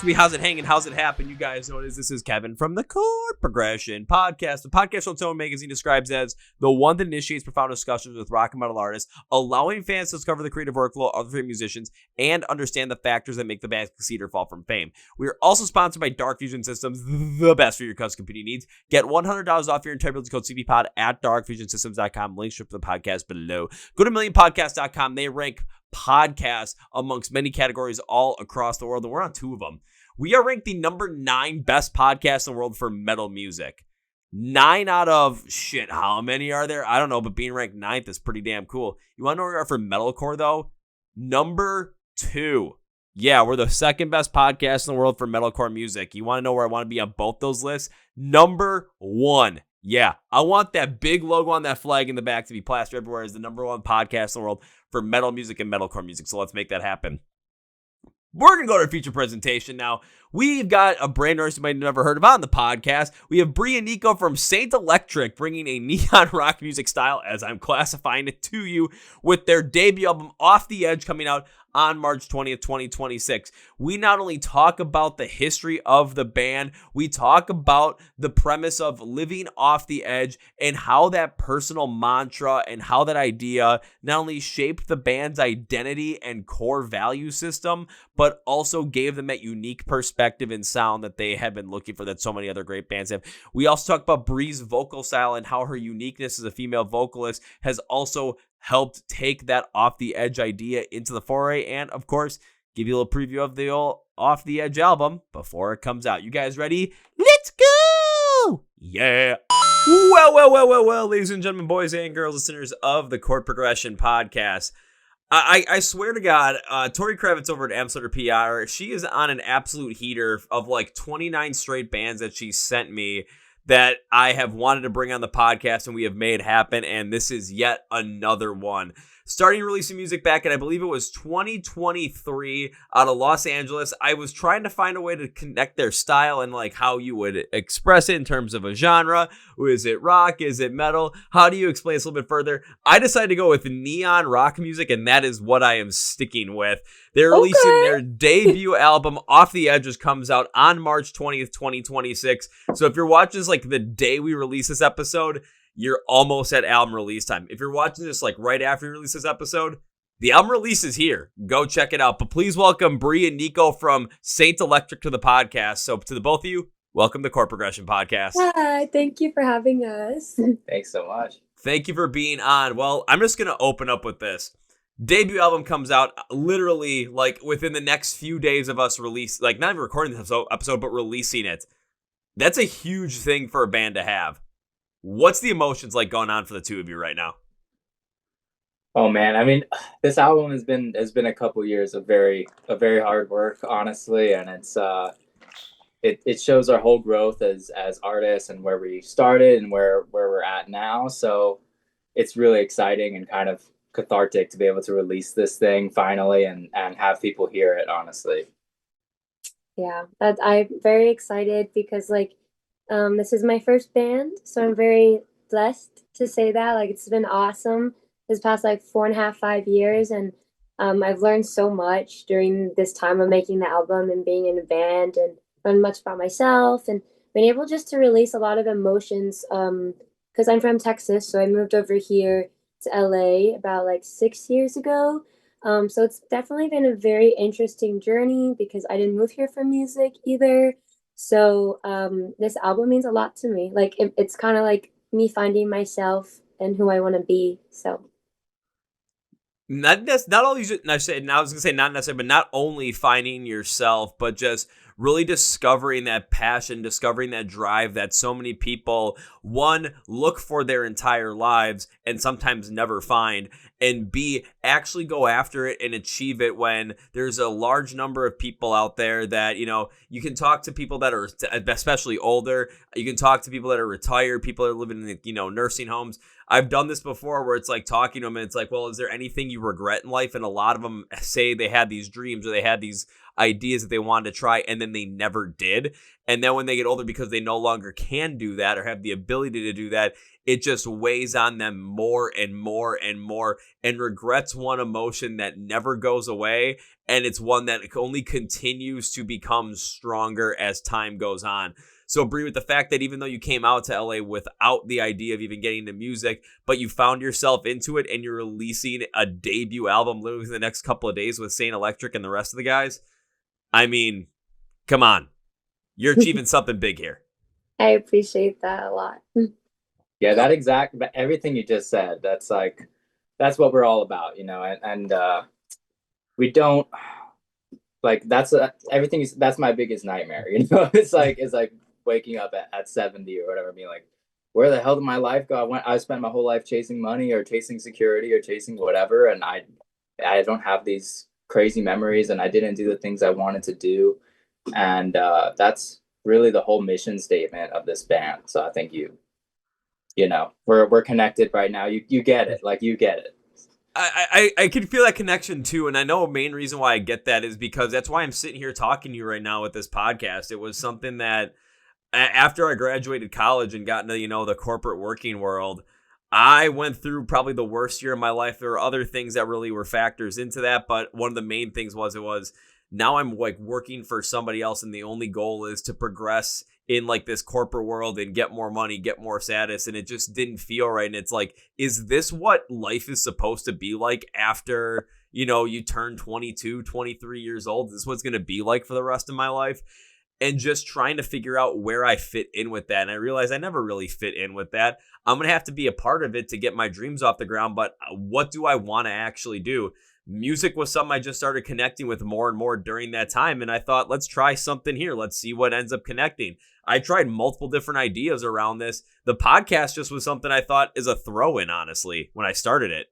to me. How's it hanging? How's it happen? You guys know what it is. This is Kevin from the Chord Progression Podcast. The podcast on its own magazine describes as the one that initiates profound discussions with rock and metal artists, allowing fans to discover the creative workflow of other favorite musicians and understand the factors that make the band succeed or fall from fame. We are also sponsored by Dark Fusion Systems, the best for your custom computing needs. Get $100 off your entire build code CPPod at darkfusionsystems.com. Links to the podcast below. Go to millionpodcast.com. They rank podcasts amongst many categories all across the world, and we're on 2 of them. We are ranked the number 9 best podcast in the world for metal music. 9 out of how many are there? I don't know, but being ranked 9th is pretty damn cool. You want to know where we are for metalcore though? Number 2. Yeah, we're the 2nd best podcast in the world for metalcore music. You want to know where I want to be on both those lists? Number 1. Yeah, I want that big logo on that flag in the back to be plastered everywhere as the number 1 podcast in the world for metal music and metalcore music. So let's make that happen. We're going to go to our feature presentation now. We've got a brand new artist you might have never heard of on the podcast. We have Bri and Niko from S8NT ELEKTRIC bringing a neon rock music style, as I'm classifying it, to you with their debut album Off the Edge coming out on March 20th, 2026. We not only talk about the history of the band, we talk about the premise of living off the edge and how that personal mantra and how that idea not only shaped the band's identity and core value system, but also gave them that unique perspective and sound that they had been looking for that so many other great bands have. We also talk about Bri's vocal style and how her uniqueness as a female vocalist has also helped take that off the edge idea into the foray, and of course give you a little preview of the old Off the Edge album before it comes out. You guys ready? Let's go! Yeah. Well, ladies and gentlemen, boys and girls, listeners of the Chord Progression Podcast. I swear to God, Tori Kravitz over at Amsletter PR, she is on an absolute heater of like 29 straight bands that she sent me that I have wanted to bring on the podcast and we have made happen, and this is yet another one. Starting releasing music back in, I believe it was 2023 out of Los Angeles. I was trying to find a way to connect their style and like how you would express it in terms of a genre. Is it rock? Is it metal? How do you explain this a little bit further? I decided to go with neon rock music, and that is what I am sticking with. They're releasing their debut album, Off the Edges, comes out on March 20th, 2026. So if you're watching this like the day we release this episode, you're almost at album release time. If you're watching this like right after you release this episode, the album release is here. Go check it out. But please welcome Bri and Niko from S8NT ELEKTRIC to the podcast. So to the both of you, welcome to Chord Progression Podcast. Hi, thank you for having us. Thanks so much. Thank you for being on. Well, I'm just going to open up with this. Debut album comes out literally like within the next few days of us release, like not even recording this episode, but releasing it. That's a huge thing for a band to have. What's the emotions like going on for the two of you right now? Oh man, I mean, this album has been a couple years of very hard work, honestly, and it shows our whole growth as artists and where we started and where we're at now. So it's really exciting and kind of cathartic to be able to release this thing finally and have people hear it, honestly. Yeah, I'm very excited because this is my first band, so I'm very blessed to say that. Like, it's been awesome this past 4.5, 5 years, and I've learned so much during this time of making the album and being in a band, and learned much about myself and been able just to release a lot of emotions. Because I'm from Texas, so I moved over here to LA about 6 years ago. So it's definitely been a very interesting journey because I didn't move here for music either. So this album means a lot to me. It's kind of like me finding myself and who I want to be. So not all these. I was gonna say not necessarily, but not only finding yourself, but just really discovering that passion, discovering that drive that so many people, one, look for their entire lives and sometimes never find, and B, actually go after it and achieve it when there's a large number of people out there that, you can talk to people that are especially older. You can talk to people that are retired, people that are living in, nursing homes. I've done this before where it's like talking to them and it's like, well, is there anything you regret in life? And a lot of them say they had these dreams or they had these ideas that they wanted to try and then they never did. And then when they get older, because they no longer can do that or have the ability to do that, it just weighs on them more and more and more. And regret's one emotion that never goes away. And it's one that only continues to become stronger as time goes on. So, Bri, with the fact that even though you came out to LA without the idea of even getting into music, but you found yourself into it and you're releasing a debut album literally the next couple of days with S8NT ELEKTRIC and the rest of the guys, I mean, come on. You're achieving something big here. I appreciate that a lot. Yeah, everything you just said, that's what we're all about, and we don't that's my biggest nightmare, it's like waking up at 70 or whatever, being like, where the hell did my life go? I spent my whole life chasing money or chasing security or chasing whatever, and I don't have these crazy memories, and I didn't do the things I wanted to do. And that's really the whole mission statement of this band. So I think we're connected right now. You get it. You get it. I can feel that connection too. And I know a main reason why I get that is because that's why I'm sitting here talking to you right now with this podcast. It was something that after I graduated college and got into, the corporate working world, I went through probably the worst year of my life. There were other things that really were factors into that. But one of the main things was now I'm working for somebody else. And the only goal is to progress in this corporate world and get more money, get more status. And it just didn't feel right. And it's is this what life is supposed to be like after, you turn 22, 23 years old? Is this what's going to be like for the rest of my life? And just trying to figure out where I fit in with that. And I realized I never really fit in with that. I'm going to have to be a part of it to get my dreams off the ground. But what do I want to actually do? Music was something I just started connecting with more and more during that time. And I thought, let's try something here. Let's see what ends up connecting. I tried multiple different ideas around this. The podcast just was something I thought is a throw-in, honestly, when I started it.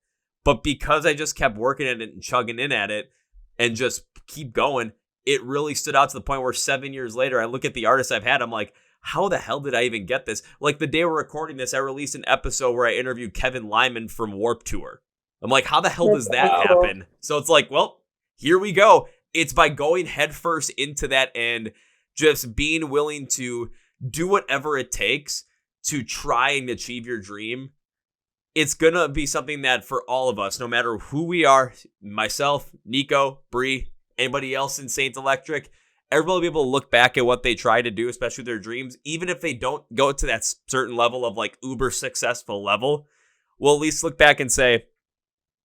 But because I just kept working at it and chugging in at it and just keep going, it really stood out to the point where 7 years later, I look at the artists I've had, I'm like, how the hell did I even get this? The day we're recording this, I released an episode where I interviewed Kevin Lyman from Warped Tour. I'm like, how the hell does that happen? So it's well, here we go. It's by going headfirst into that and just being willing to do whatever it takes to try and achieve your dream. It's going to be something that for all of us, no matter who we are, myself, Niko, Bri, anybody else in S8NT ELEKTRIC, everybody will be able to look back at what they try to do, especially their dreams, even if they don't go to that certain level of uber successful level. We'll at least look back and say,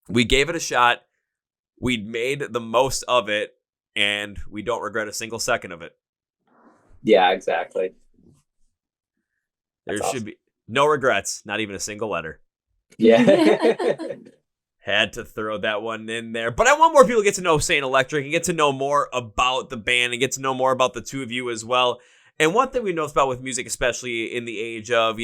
we gave it a shot, we made the most of it, and we don't regret a single second of it. Yeah, exactly. There should be no regrets, not even a single letter. Yeah. Had to throw that one in there. But I want more people to get to know S8NT ELEKTRIC and get to know more about the band and get to know more about the two of you as well. And one thing we know about with music, especially in the age of,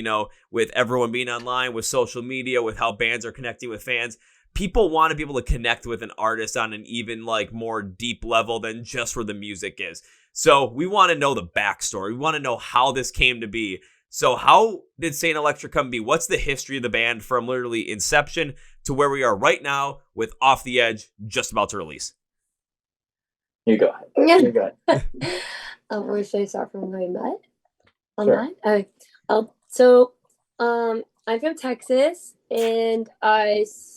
with everyone being online, with social media, with how bands are connecting with fans, people want to be able to connect with an artist on an even more deep level than just where the music is. So we want to know the backstory. We want to know how this came to be. So how did S8NT ELEKTRIC come to be? What's the history of the band from literally inception to where we are right now with Off the Edge just about to release? You go ahead. You go ahead. Where should I start from where I met? Sure. Okay. So I'm from Texas, and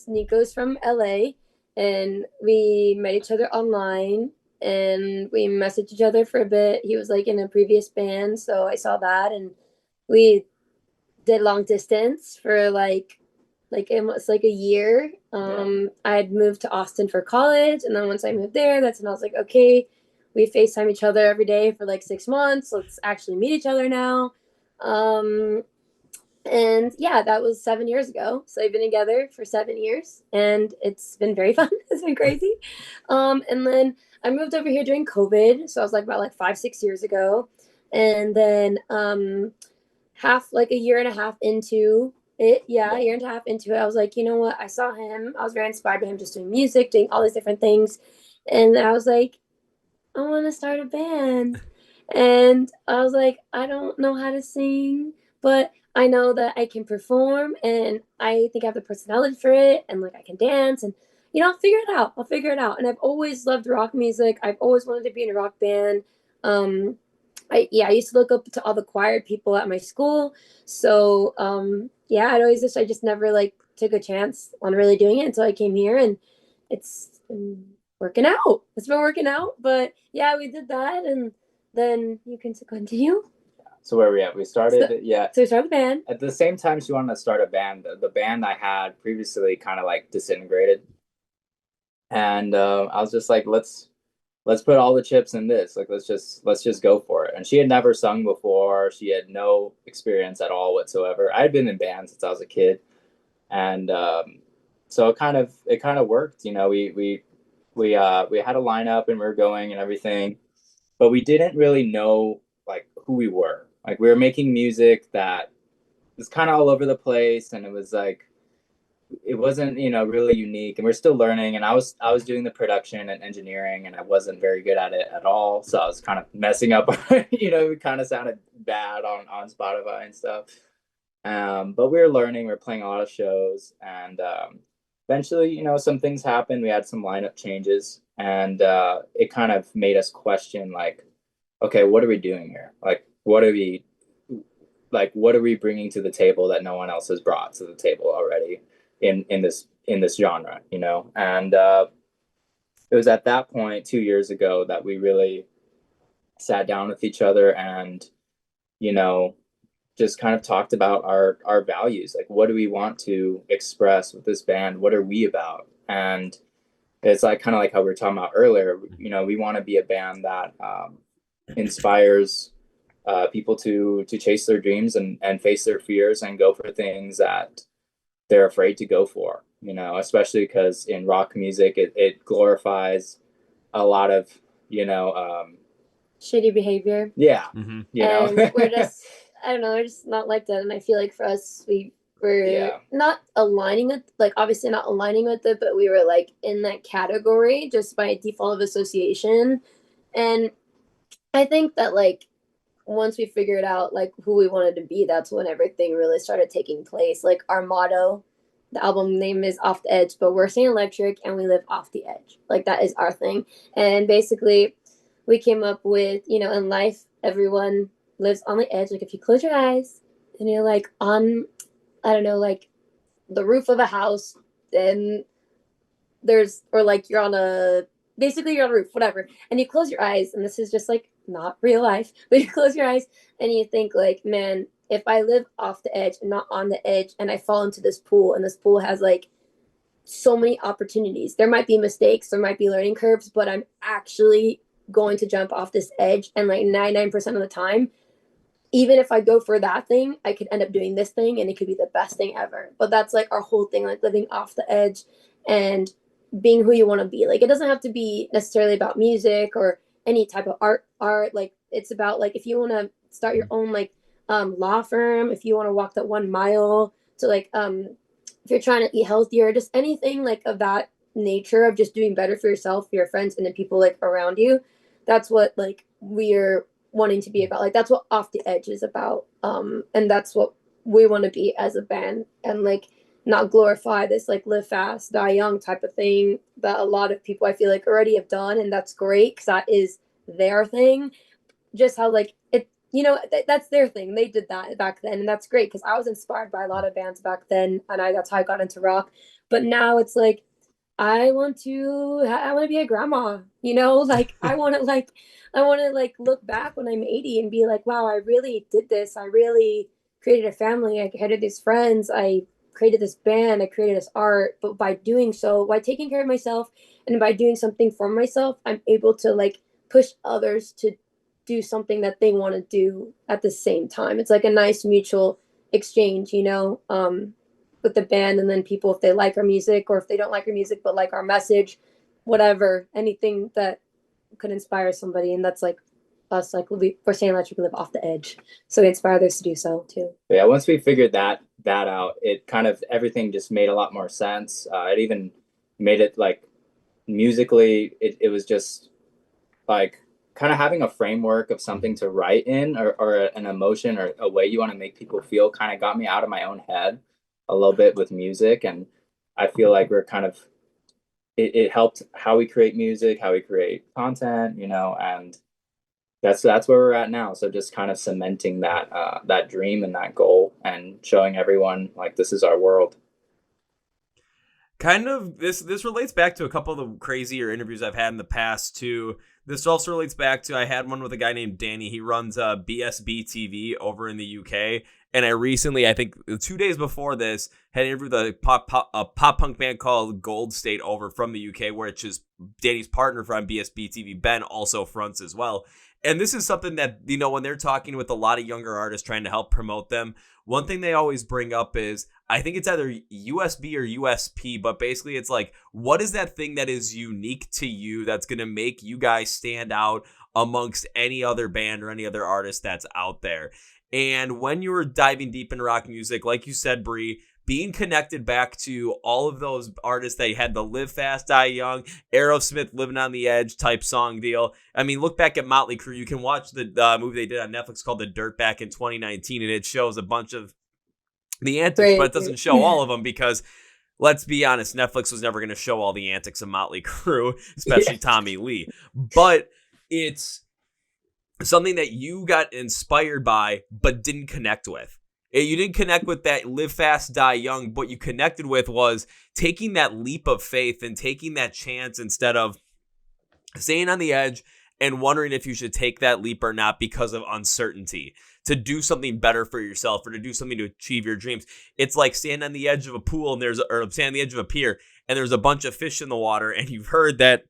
Niko's from LA, and we met each other online, and we messaged each other for a bit. He was in a previous band, so I saw that, and we did long distance for almost a year. I had moved to Austin for college, and then once I moved there, that's when I was like, okay, we FaceTime each other every day for 6 months. Let's actually meet each other now. And yeah, that was 7 years ago. So I've been together for 7 years, and it's been very fun. It's been crazy. And then I moved over here during COVID. So I was about 5-6 years ago. And then a year and a half into it. Yeah, a year and a half into it, I was like, you know what? I saw him. I was very inspired by him just doing music, doing all these different things. And I was like, I want to start a band. And I was like, I don't know how to sing, but I know that I can perform, and I think I have the personality for it, and I can dance, and I'll figure it out. I'll figure it out. And I've always loved rock music. I've always wanted to be in a rock band. I used to look up to all the choir people at my school. So yeah, I just never like took a chance on really doing it until I came here, and it's been working out. It's been working out. But yeah, we did that, and then you can continue. So where are we at? We started, So we started the band. At the same time she wanted to start a band, the band I had previously kind of like disintegrated. And I was just like, let's put all the chips in this. Like, let's just go for it. And she had never sung before. She had no experience at all whatsoever. I had been in bands since I was a kid, and so it kind of worked. You know, we had a lineup and we were going and everything, but we didn't really know like who we were. Like, we were making music that was kind of all over the place, and it was like, it wasn't, you know, really unique, and we're still learning. And I was doing the production and engineering, and I wasn't very good at it at all, so I was kind of messing up. You know, it kind of sounded bad on Spotify and stuff. But we were learning. We were playing a lot of shows, and eventually, you know, some things happened. We had some lineup changes, and it kind of made us question, like, okay, what are we doing here? Like, what are we bringing to the table that no one else has brought to the table already in this genre, you know? And it was at that point 2 years ago that we really sat down with each other and, you know, just kind of talked about our values. Like, what do we want to express with this band? What are we about? And it's like kind of like how we were talking about earlier. You know, we want to be a band that inspires people to chase their dreams and face their fears and go for things that they're afraid to go for. You know, especially because in rock music, it glorifies a lot of, you know, shitty behavior. Yeah, Mm-hmm. You and know, we're just, I don't know, we're just not like that. And I feel like for us, we're not aligning with, like, obviously not aligning with it, but we were like in that category just by default of association. And I think that like once we figured out like who we wanted to be, that's when everything really started taking place. Like our motto, the album name is Off the Edge, but we're saying electric and we live off the edge. Like that is our thing. And basically we came up with, you know, in life, everyone lives on the edge. Like if you close your eyes and you're like on, I don't know, like the roof of a house, then there's, or like you're on basically you're on a roof, whatever. And you close your eyes, and this is just like not real life, but you close your eyes and you think like, man, if I live off the edge and not on the edge and I fall into this pool, and this pool has like so many opportunities, there might be mistakes, there might be learning curves, but I'm actually going to jump off this edge. And like 99% of the time, even if I go for that thing, I could end up doing this thing and it could be the best thing ever. But that's like our whole thing, like living off the edge and being who you want to be. Like it doesn't have to be necessarily about music or any type of art. Like it's about like if you want to start your own like law firm, if you want to walk that 1 mile to like if you're trying to eat healthier, just anything like of that nature of just doing better for yourself, for your friends, and the people like around you. That's what like we're wanting to be about. Like that's what Off the Edge is about. And that's what we want to be as a band, and like not glorify this like live fast, die young type of thing that a lot of people I feel like already have done, and that's great because that is their thing. Just how like it, you know, that's their thing. They did that back then, and that's great because I was inspired by a lot of bands back then, and that's how I got into rock. But now it's like I want to be a grandma, you know, like I want to like look back when I'm 80 and be like, wow, I really did this. I really created a family. I had these friends. I created this band. I created this art. But by doing so, by taking care of myself and by doing something for myself, I'm able to like push others to do something that they want to do at the same time. It's like a nice mutual exchange, you know, with the band, and then people, if they like our music or if they don't like our music but like our message, whatever, anything that could inspire somebody. And that's like us, like we're saying electric, live off the edge, so we inspire others to do so too. Yeah, once we figured that out, it kind of everything just made a lot more sense. It even made it like musically, it was just like kind of having a framework of something to write in, or an emotion or a way you want to make people feel, kind of got me out of my own head a little bit with music. And I feel like we're kind of, it helped how we create music, how we create content, you know. And that's where we're at now. So just kind of cementing that dream and that goal, and showing everyone like this is our world. Kind of this relates back to a couple of the crazier interviews I've had in the past too. This also relates back to, I had one with a guy named Danny. He runs BSB TV over in the UK. And I recently, I think 2 days before this, had interviewed a pop punk band called Gold State over from the UK, which is Danny's partner from BSB TV, Ben, also fronts as well. And this is something that, you know, when they're talking with a lot of younger artists trying to help promote them, one thing they always bring up is, I think it's either USB or USP, but basically it's like, what is that thing that is unique to you that's going to make you guys stand out amongst any other band or any other artist that's out there? And when you were diving deep into rock music, like you said, Bri, being connected back to all of those artists that had the Live Fast, Die Young, Aerosmith, Living on the Edge type song deal. I mean, look back at Motley Crue. You can watch the movie they did on Netflix called The Dirt back in 2019, and it shows a bunch of the antics, but it doesn't show all of them because, let's be honest, Netflix was never going to show all the antics of Motley Crue, especially Tommy Lee. But it's something that you got inspired by but didn't connect with. You didn't connect with that Live Fast, Die Young. What you connected with was taking that leap of faith and taking that chance instead of staying on the edge and wondering if you should take that leap or not because of uncertainty, to do something better for yourself or to do something to achieve your dreams. It's like standing on the edge of a pool and standing on the edge of a pier and there's a bunch of fish in the water, and you've heard that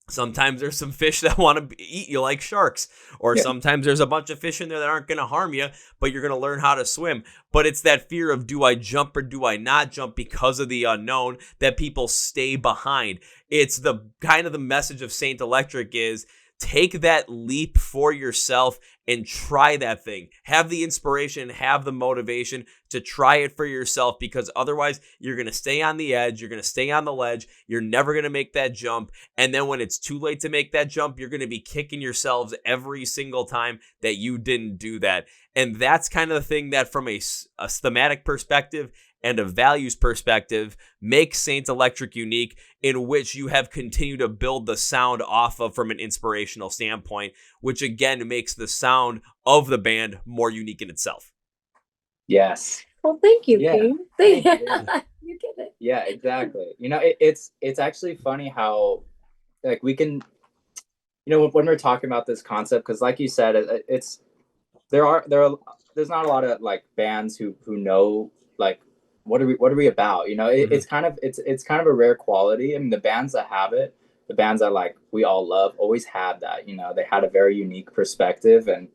sometimes there's some fish that want to eat you like sharks, or sometimes there's a bunch of fish in there that aren't going to harm you, but you're going to learn how to swim. But it's that fear of, do I jump or do I not jump because of the unknown, that people stay behind. It's the kind of the message of S8NT ELEKTRIC is, take that leap for yourself and try that thing. Have the inspiration, have the motivation to try it for yourself, because otherwise you're going to stay on the edge. You're going to stay on the ledge. You're never going to make that jump. And then when it's too late to make that jump, you're going to be kicking yourselves every single time that you didn't do that. And that's kind of the thing that, from a thematic perspective and a values perspective, makes S8NT ELEKTRIC unique, in which you have continued to build the sound off of from an inspirational standpoint, which again makes the sound of the band more unique in itself. Yes. Well, thank you, King. Thank you. You get it. Yeah, exactly. You know, it's actually funny how, like, we can, you know, when we're talking about this concept, because like you said, there's not a lot of like bands who know, like, what are we about? You know, it's kind of a rare quality. I mean, the bands that have it, the bands that like we all love, always had that. You know, they had a very unique perspective, and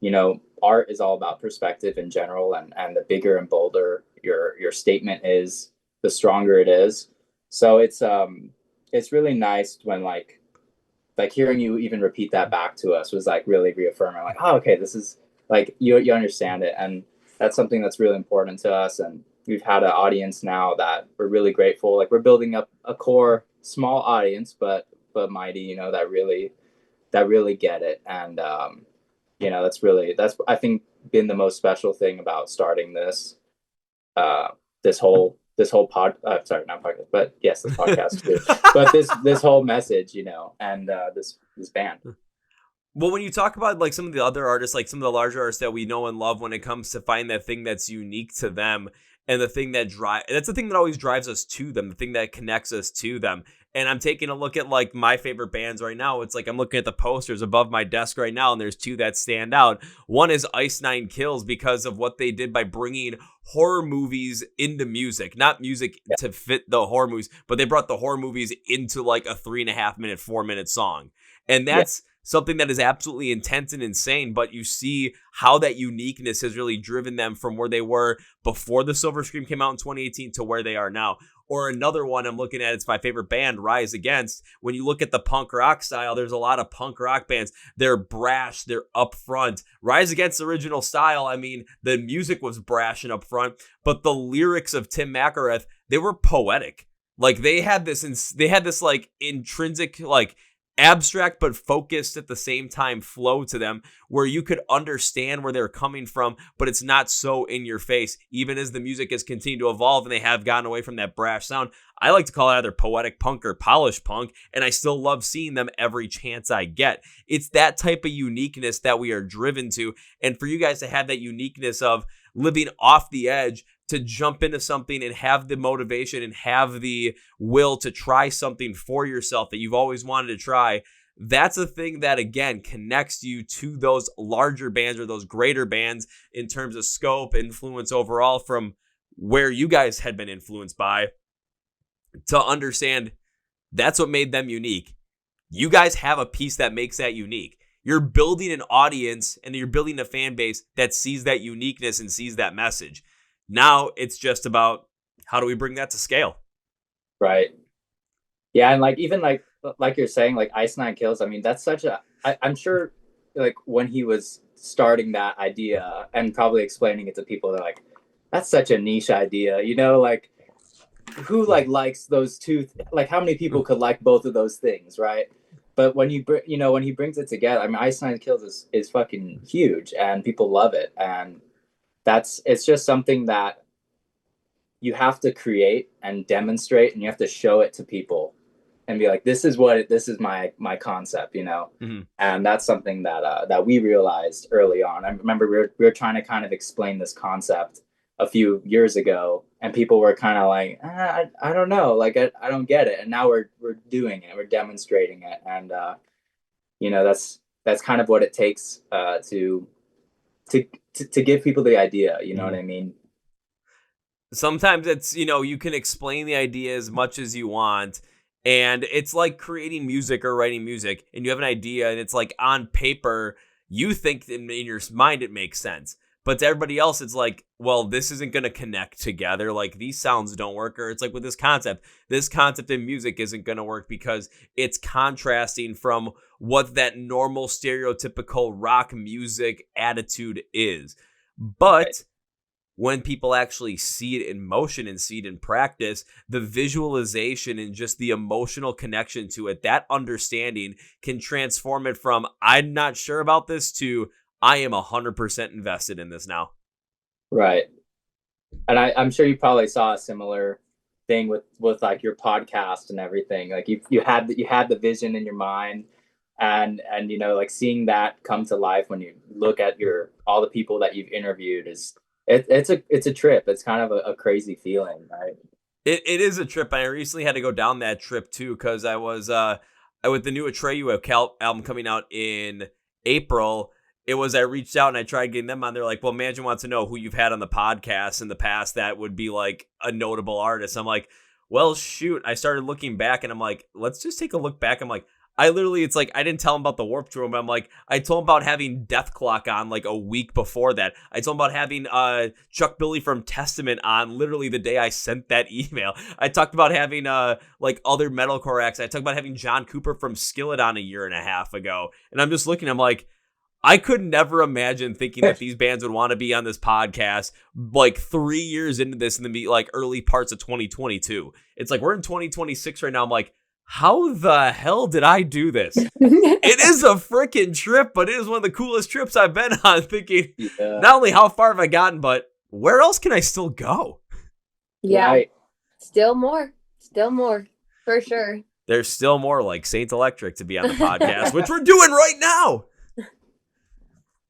you know, art is all about perspective in general, and the bigger and bolder your statement is, the stronger it is. So it's really nice when like hearing you even repeat that back to us was like really reaffirming, like, oh, okay, this is like you understand it, and that's something that's really important to us. And we've had an audience now that we're really grateful. Like, we're building up a core small audience, but mighty, you know, that really get it. And, you know, that's, I think, been the most special thing about starting this whole sorry, not podcast, but yes, this podcast too. But this whole message, you know, and this band. Well, when you talk about like some of the other artists, like some of the larger artists that we know and love, when it comes to find that thing that's unique to them, and the thing that that's the thing that always drives us to them, the thing that connects us to them. And I'm taking a look at like my favorite bands right now. It's like I'm looking at the posters above my desk right now, and there's two that stand out. One is Ice Nine Kills, because of what they did by bringing horror movies into music, not music to fit the horror movies, but they brought the horror movies into like a 3.5 minute, 4 minute song. And that's something that is absolutely intense and insane, but you see how that uniqueness has really driven them from where they were before the Silver Scream came out in 2018 to where they are now. Or another one I'm looking at, it's my favorite band, Rise Against. When you look at the punk rock style, there's a lot of punk rock bands. They're brash, they're upfront. Rise Against's original style, I mean, the music was brash and upfront, but the lyrics of Tim McElrath, they were poetic. Like, they had this like intrinsic, like, abstract but focused at the same time flow to them, where you could understand where they're coming from, but it's not so in your face. Even as the music has continued to evolve and they have gotten away from that brash sound, I like to call it either poetic punk or polished punk, and I still love seeing them every chance I get. It's that type of uniqueness that we are driven to, and for you guys to have that uniqueness of living off the edge, to jump into something and have the motivation and have the will to try something for yourself that you've always wanted to try. That's a thing that, again, connects you to those larger bands or those greater bands in terms of scope, influence overall from where you guys had been influenced by, to understand that's what made them unique. You guys have a piece that makes that unique. You're building an audience and you're building a fan base that sees that uniqueness and sees that message. Now it's just about how do we bring that to scale? Right. Yeah, and like even like you're saying, like Ice Nine Kills. I mean, that's such a. I'm sure, like when he was starting that idea and probably explaining it to people, they're like, "That's such a niche idea," you know, like who like likes those two? Like how many people could like both of those things, right? But when when he brings it together, I mean, Ice Nine Kills is fucking huge, and people love it, and it's just something that you have to create and demonstrate, and you have to show it to people and be like, this is my concept, Mm-hmm. And that's something that we realized early on. I remember we were trying to kind of explain this concept a few years ago, and people were kind of like, I don't know, like I don't get it. And now we're doing it, we're demonstrating it, and that's kind of what it takes to give people the idea, you know what I mean? Sometimes it's, you can explain the idea as much as you want, and it's like creating music or writing music, and you have an idea, and it's like on paper, you think in your mind it makes sense. But to everybody else, it's like, well, this isn't going to connect together. Like, these sounds don't work. Or it's like with this concept in music isn't going to work because it's contrasting from what that normal stereotypical rock music attitude is. But when people actually see it in motion and see it in practice, the visualization and just the emotional connection to it, that understanding can transform it from, I'm not sure about this, to I am 100% invested in this now. Right. And I'm sure you probably saw a similar thing with like your podcast and everything. Like you had the vision in your mind, and like seeing that come to life when you look at all the people that you've interviewed it's a trip. It's kind of a crazy feeling, right? It is a trip. I recently had to go down that trip too, because I was with the new Atreyu album coming out in April. I reached out and I tried getting them on. They're like, well, Mansion wants to know who you've had on the podcast in the past that would be like a notable artist. I'm like, well, shoot. I started looking back and I'm like, let's just take a look back. I'm like, it's like, I didn't tell him about the Warped Tour, but I'm like, I told him about having Death Clock on like a week before that. I told him about having Chuck Billy from Testament on literally the day I sent that email. I talked about having like other metalcore acts. I talked about having John Cooper from Skillet on a year and a half ago. And I'm just looking, I'm like, I could never imagine thinking that these bands would want to be on this podcast like 3 years into this and then be like early parts of 2022. It's like we're in 2026 right now. I'm like, how the hell did I do this? It is a freaking trip, but it is one of the coolest trips I've been on, thinking not only how far have I gotten, but where else can I still go? Yeah. Right. Still more, for sure. There's still more like S8NT ELEKTRIC to be on the podcast, which we're doing right now.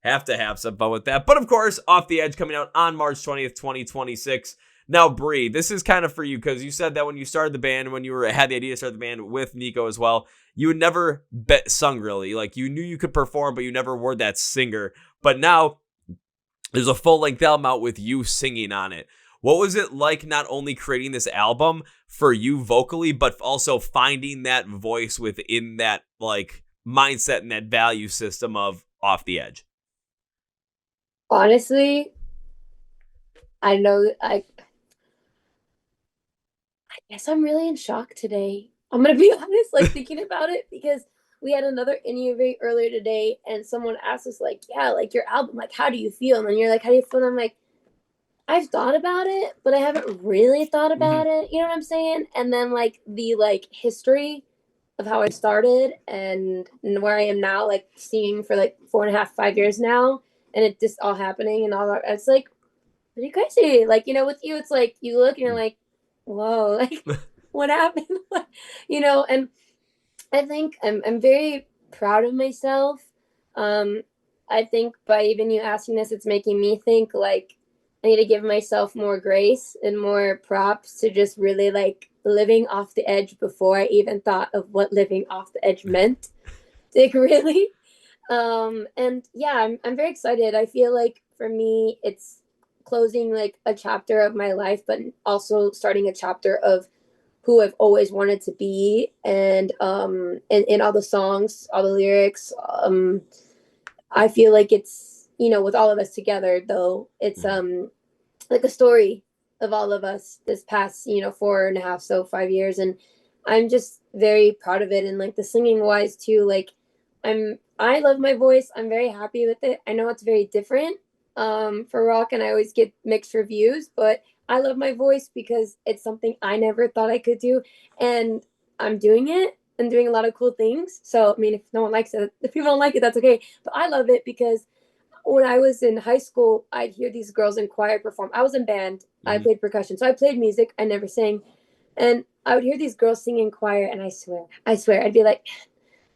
Have to have some fun with that. But of course, Off the Edge coming out on March 20th, 2026. Now, Bri, this is kind of for you because you said that when you started the band, when you had the idea to start the band with Niko as well, you had never sung really. Like you knew you could perform, but you never were that singer. But now there's a full-length album out with you singing on it. What was it like not only creating this album for you vocally, but also finding that voice within that like mindset and that value system of Off the Edge? Honestly, I know I guess I'm really in shock today. I'm going to be honest, like thinking about it, because we had another interview earlier today and someone asked us like, yeah, like your album, like, how do you feel? And then you're like, how do you feel? And I'm like, I've thought about it, but I haven't really thought about it. You know what I'm saying? And then like the like history of how I started and where I am now, like singing for like 4.5, 5 years now, and it just all happening and all that. It's like pretty crazy. Like, with you, it's like you look and you're like, whoa, like what happened? And I think I'm very proud of myself. I think by even you asking this, it's making me think like I need to give myself more grace and more props to just really like living off the edge before I even thought of what living off the edge meant. Like really. And yeah, I'm very excited. I feel like for me, it's closing like a chapter of my life, but also starting a chapter of who I've always wanted to be. And in all the songs, all the lyrics, I feel like it's, with all of us together though, it's like a story of all of us this past, 4.5, so 5 years. And I'm just very proud of it. And like the singing wise too, like I love my voice. I'm very happy with it. I know it's very different for rock, and I always get mixed reviews, but I love my voice because it's something I never thought I could do, and I'm doing it and doing a lot of cool things. So, I mean, if no one likes it, if people don't like it, that's okay. But I love it because when I was in high school, I'd hear these girls in choir perform. I was in band. I played percussion. So I played music. I never sang. And I would hear these girls sing in choir, and I swear, I'd be like,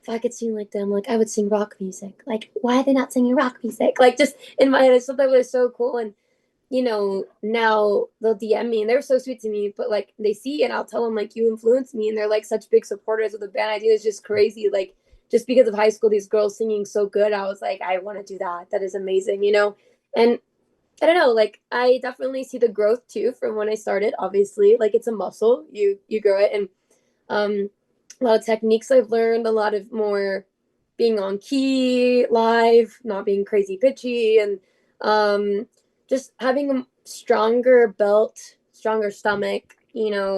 if I could sing like them, like I would sing rock music. Like, why are they not singing rock music? Like, just in my head, it's something that was so cool. And, now they'll DM me, and they're so sweet to me, but like they see, and I'll tell them like, you influenced me. And they're like such big supporters of the band idea. It's just crazy. Like, just because of high school, these girls singing so good, I was like, I want to do that. That is amazing, And I don't know, like I definitely see the growth too from when I started. Obviously, like it's a muscle, you grow it, and a lot of techniques I've learned, a lot of more being on key live, not being crazy pitchy, and just having a stronger belt, stronger stomach,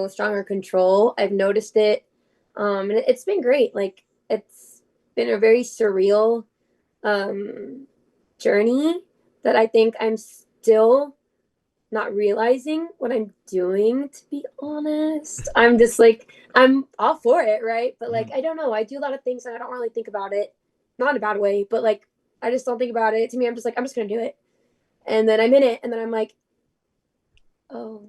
stronger control. I've noticed it, and it's been great. Like it's been a very surreal journey that I think I'm still not realizing what I'm doing, to be honest. I'm just like, I'm all for it, right? But like, I don't know. I do a lot of things and I don't really think about it. Not in a bad way, but like, I just don't think about it. To me, I'm just like, I'm just going to do it. And then I'm in it. And then I'm like, oh,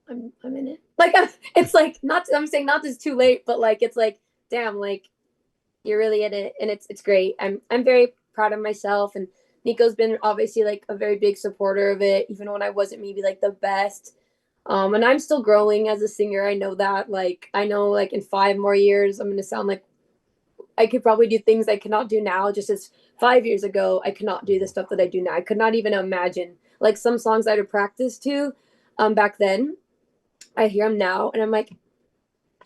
I'm in it. Like, it's like, I'm saying not just too late, but like, it's like, damn, like you're really in it. And it's great. I'm very proud of myself, and Niko's been obviously like a very big supporter of it, even when I wasn't maybe like the best. And I'm still growing as a singer. I know that. Like, I know like in 5 more years, I'm going to sound like I could probably do things I cannot do now. Just as 5 years ago, I could not do the stuff that I do now. I could not even imagine. Like some songs I had to practice to back then, I hear them now and I'm like,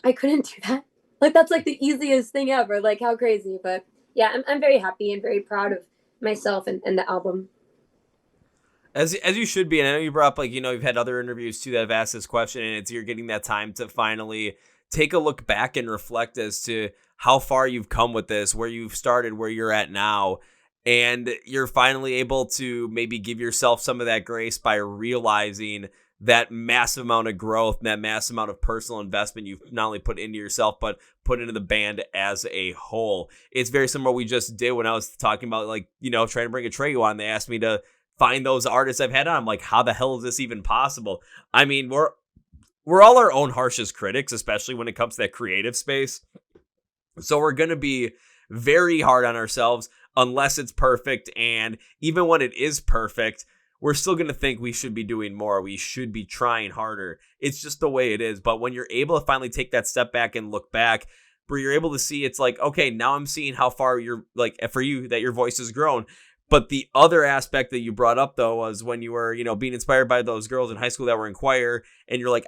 I couldn't do that. Like, that's like the easiest thing ever. Like, how crazy. But yeah, I'm very happy and very proud of myself and the album. As you should be. And I know you brought up, like, you've had other interviews too that have asked this question, and you're getting that time to finally take a look back and reflect as to how far you've come with this, where you've started, where you're at now. And you're finally able to maybe give yourself some of that grace by realizing that massive amount of growth and that massive amount of personal investment you've not only put into yourself, but put into the band as a whole. It's very similar to what we just did when I was talking about, like, trying to bring a Treyu on. They asked me to find those artists I've had on. I'm like, how the hell is this even possible? I mean, we're all our own harshest critics, especially when it comes to that creative space. So we're going to be very hard on ourselves unless it's perfect. And even when it is perfect, we're still going to think we should be doing more. We should be trying harder. It's just the way it is. But when you're able to finally take that step back and look back, where you're able to see, it's like, okay, now I'm seeing how far you're, like, for you, that your voice has grown. But the other aspect that you brought up, though, was when you were, being inspired by those girls in high school that were in choir, and you're like,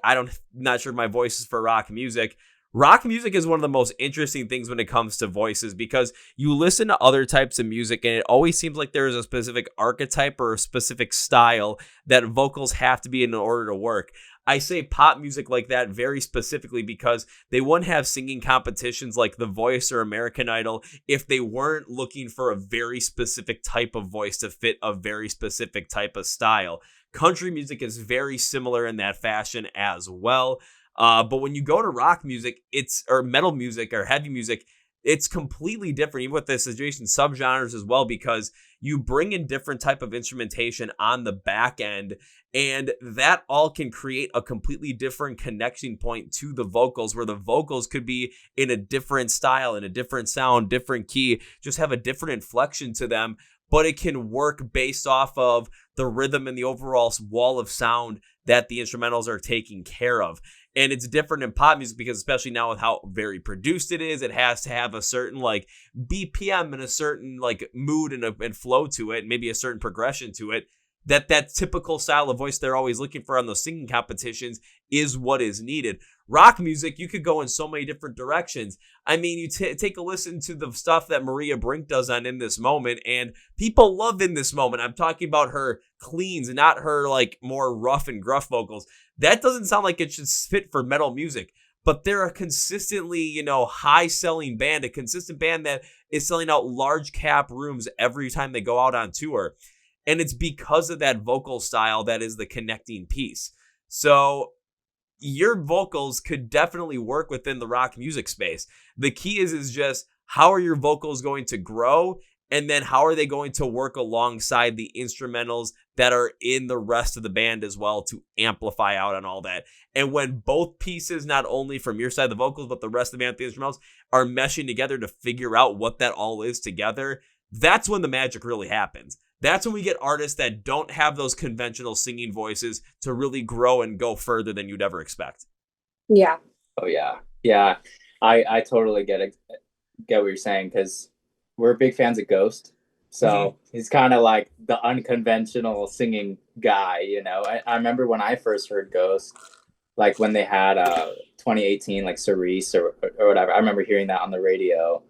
not sure if my voice is for rock music. Rock music is one of the most interesting things when it comes to voices, because you listen to other types of music and it always seems like there is a specific archetype or a specific style that vocals have to be in order to work. I say pop music like that very specifically because they wouldn't have singing competitions like The Voice or American Idol if they weren't looking for a very specific type of voice to fit a very specific type of style. Country music is very similar in that fashion as well. But when you go to rock music, or metal music or heavy music, it's completely different, even with this adjacent subgenres as well, because you bring in different type of instrumentation on the back end, and that all can create a completely different connection point to the vocals, where the vocals could be in a different style, in a different sound, different key, just have a different inflection to them, but it can work based off of the rhythm and the overall wall of sound that the instrumentals are taking care of. And it's different in pop music because, especially now with how very produced it is, it has to have a certain like BPM and a certain like mood and flow to it, and maybe a certain progression to it. That typical style of voice they're always looking for on those singing competitions is what is needed. Rock music, you could go in so many different directions. I mean, you take a listen to the stuff that Maria Brink does on In This Moment, and people love In This Moment. I'm talking about her cleans, not her like more rough and gruff vocals. That doesn't sound like it should fit for metal music, but they're a consistently, high selling band, a consistent band that is selling out large cap rooms every time they go out on tour. And it's because of that vocal style that is the connecting piece. So your vocals could definitely work within the rock music space. The key is just how are your vocals going to grow, and then how are they going to work alongside the instrumentals that are in the rest of the band as well to amplify out on all that. And when both pieces, not only from your side of the vocals, but the rest of the band, the instrumentals, are meshing together to figure out what that all is together, that's when the magic really happens. That's when we get artists that don't have those conventional singing voices to really grow and go further than you'd ever expect. Yeah. Oh yeah. Yeah. I totally get what you're saying, because we're big fans of Ghost. So he's kind of like the unconventional singing guy, I remember when I first heard Ghost, like when they had 2018, like Cerise or whatever. I remember hearing that on the radio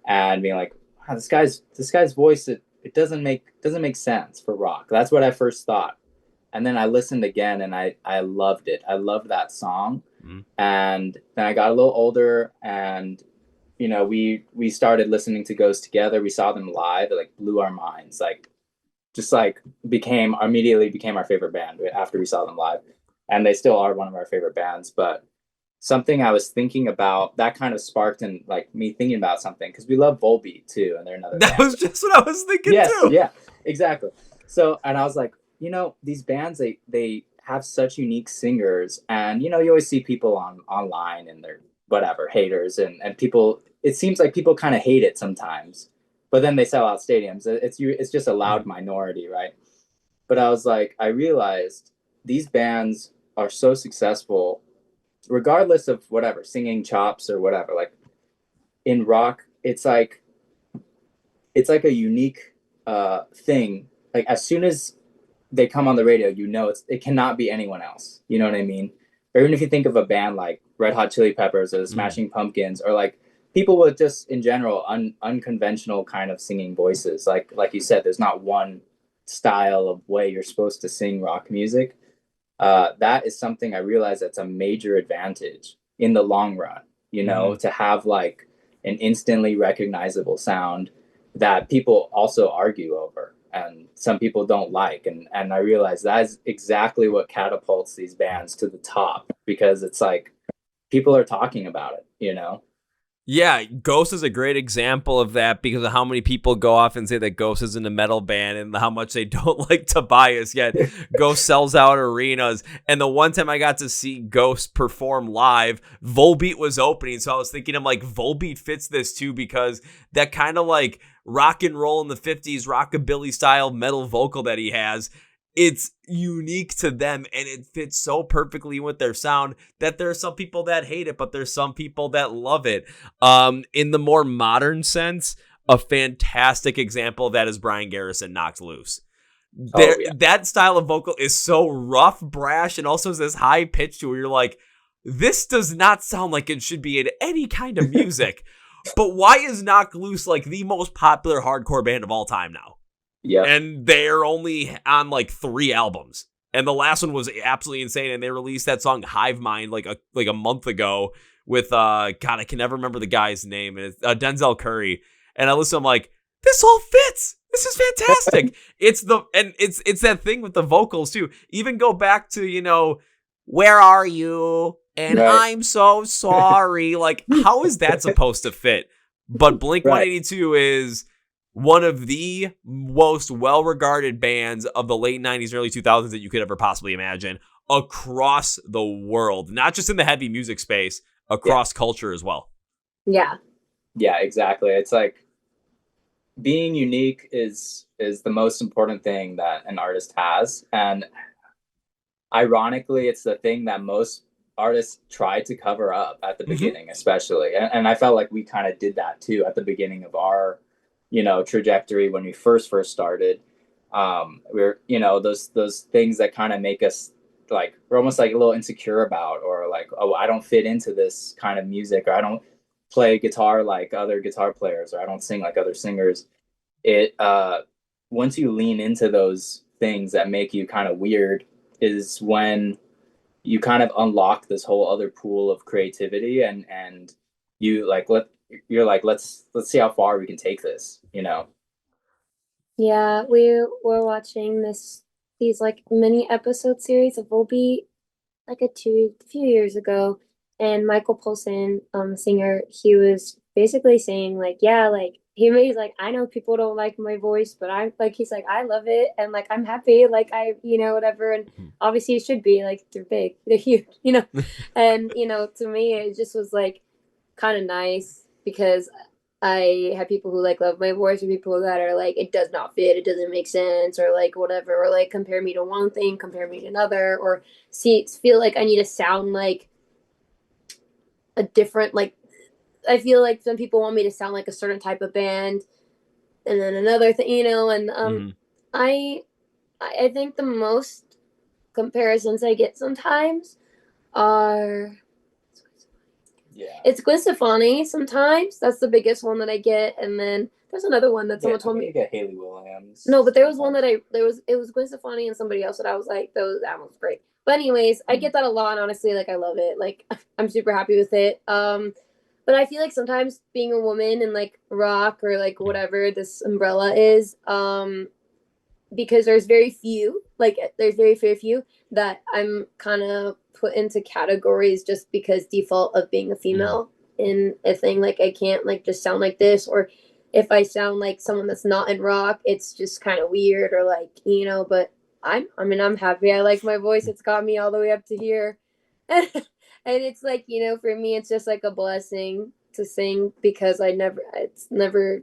and being like, wow, this guy's voice, it doesn't make sense for rock. That's what I first thought. And then I listened again and I loved it. I loved that song. And then I got a little older and, we started listening to Ghost together. We saw them live. It like blew our minds. Like, just like immediately became our favorite band after we saw them live. And they still are one of our favorite bands. But something I was thinking about that kind of sparked in like me thinking about something, because we love Volbeat too, and they're another that band. Was just what I was thinking too. Yeah, exactly. So, and I was like, these bands, they have such unique singers, and you always see people online and they're whatever haters and people. It seems like people kind of hate it sometimes, but then they sell out stadiums. It's just a loud minority, right? But I was like, I realized these bands are so successful, regardless of whatever, singing chops or whatever. Like in rock, it's like a unique thing. Like as soon as they come on the radio, it cannot be anyone else. You know what I mean? Or even if you think of a band like Red Hot Chili Peppers or the Smashing Pumpkins, or like people with just in general unconventional kind of singing voices. Like you said, there's not one style of way you're supposed to sing rock music. That is something I realize that's a major advantage in the long run, to have like an instantly recognizable sound that people also argue over and some people don't like. And I realize that is exactly what catapults these bands to the top, because it's like people are talking about it, Yeah, Ghost is a great example of that because of how many people go off and say that Ghost isn't a metal band and how much they don't like Tobias, yet Ghost sells out arenas. And the one time I got to see Ghost perform live, Volbeat was opening. So I was thinking, I'm like, Volbeat fits this too, because that kind of like rock and roll in the 50s, rockabilly style metal vocal that he has, it's unique to them and it fits so perfectly with their sound that there are some people that hate it, but there's some people that love it. In the more modern sense, a fantastic example of that is Brian Garrison, Knocked Loose. That style of vocal is so rough, brash, and also has this high pitch to where you're like, this does not sound like it should be in any kind of music. But why is Knocked Loose like the most popular hardcore band of all time now? Yeah. And they're only on like 3 albums. And the last one was absolutely insane. And they released that song Hive Mind like a month ago with God, I can never remember the guy's name. And it's Denzel Curry. And I listen, I'm like, this all fits. This is fantastic. It's that thing with the vocals too. Even go back to, Where Are You? and I'm so sorry. Like, how is that supposed to fit? But Blink-182 is one of the most well-regarded bands of the late 90s, early 2000s that you could ever possibly imagine across the world, not just in the heavy music space, across culture as well. Yeah. Yeah, exactly. It's like being unique is the most important thing that an artist has. And ironically, it's the thing that most artists try to cover up at the beginning, especially. And I felt like we kind of did that too at the beginning of our, trajectory when we first started. We're, those things that kind of make us like, we're almost like a little insecure about, or like, oh, I don't fit into this kind of music, or I don't play guitar like other guitar players, or I don't sing like other singers. Once you lean into those things that make you kind of weird is when you kind of unlock this whole other pool of creativity, and you like let's see how far we can take this. Yeah, we were watching these like mini episode series of Volbeat like a few years ago, and Michael Poulsen, singer, he was basically saying like, yeah, like he's like, I know people don't like my voice, but I'm like, he's like, I love it, and like I'm happy, like I, whatever, and obviously it should be like they're big, they're huge, and to me it just was like kind of nice because I have people who like love my voice, or people that are like, it does not fit, it doesn't make sense, or like whatever, or like compare me to one thing, compare me to another, or feel like I need to sound like a different, like I feel like some people want me to sound like a certain type of band, and then another thing, and I think the most comparisons I get sometimes are it's Gwen Stefani sometimes. That's the biggest one that I get, and then there's another one that someone told me. You get Haley Williams. No, but there was one that it was Gwen Stefani and somebody else that I was like, that one's great. But anyways, I get that a lot, and honestly, like I love it. Like I'm super happy with it. But I feel like sometimes being a woman in like rock or like whatever this umbrella is, because there's very few that I'm kind of put into categories just because default of being a female in a thing. Like I can't like just sound like this, or if I sound like someone that's not in rock, it's just kind of weird, or like, but I'm happy. I like my voice. It's got me all the way up to here. And it's like, for me, it's just like a blessing to sing because it's never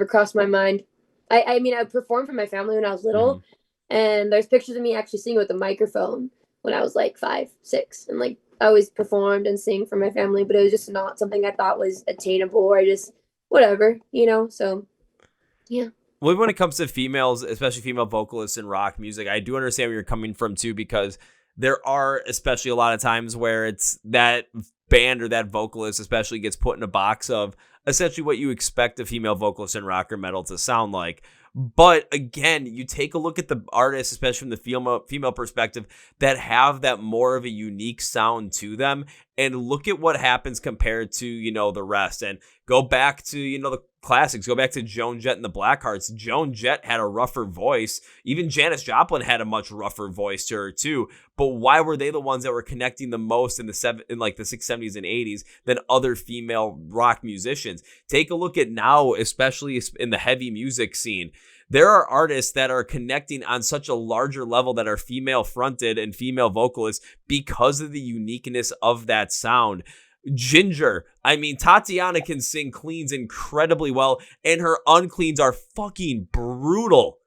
crossed my mind. I mean, I performed for my family when I was little, and there's pictures of me actually singing with a microphone when I was like 5, 6, and like I always performed and sing for my family, but it was just not something I thought was attainable, or just whatever, so yeah. Well, when it comes to females, especially female vocalists in rock music, I do understand where you're coming from too, because there are especially a lot of times where it's that band or that vocalist especially gets put in a box of essentially what you expect a female vocalist in rock or metal to sound like. But again, you take a look at the artists, especially from the female perspective, that have that more of a unique sound to them, and look at what happens compared to, the rest. And go back to, the classics. Go back to Joan Jett and the Blackhearts. Joan Jett had a rougher voice. Even Janis Joplin had a much rougher voice to her too. But why were they the ones that were connecting the most in the 60s, 70s, and 80s than other female rock musicians? Take a look at now, especially in the heavy music scene. There are artists that are connecting on such a larger level that are female fronted and female vocalists because of the uniqueness of that sound. Ginger, I mean, Tatiana can sing cleans incredibly well, and her uncleans are fucking brutal.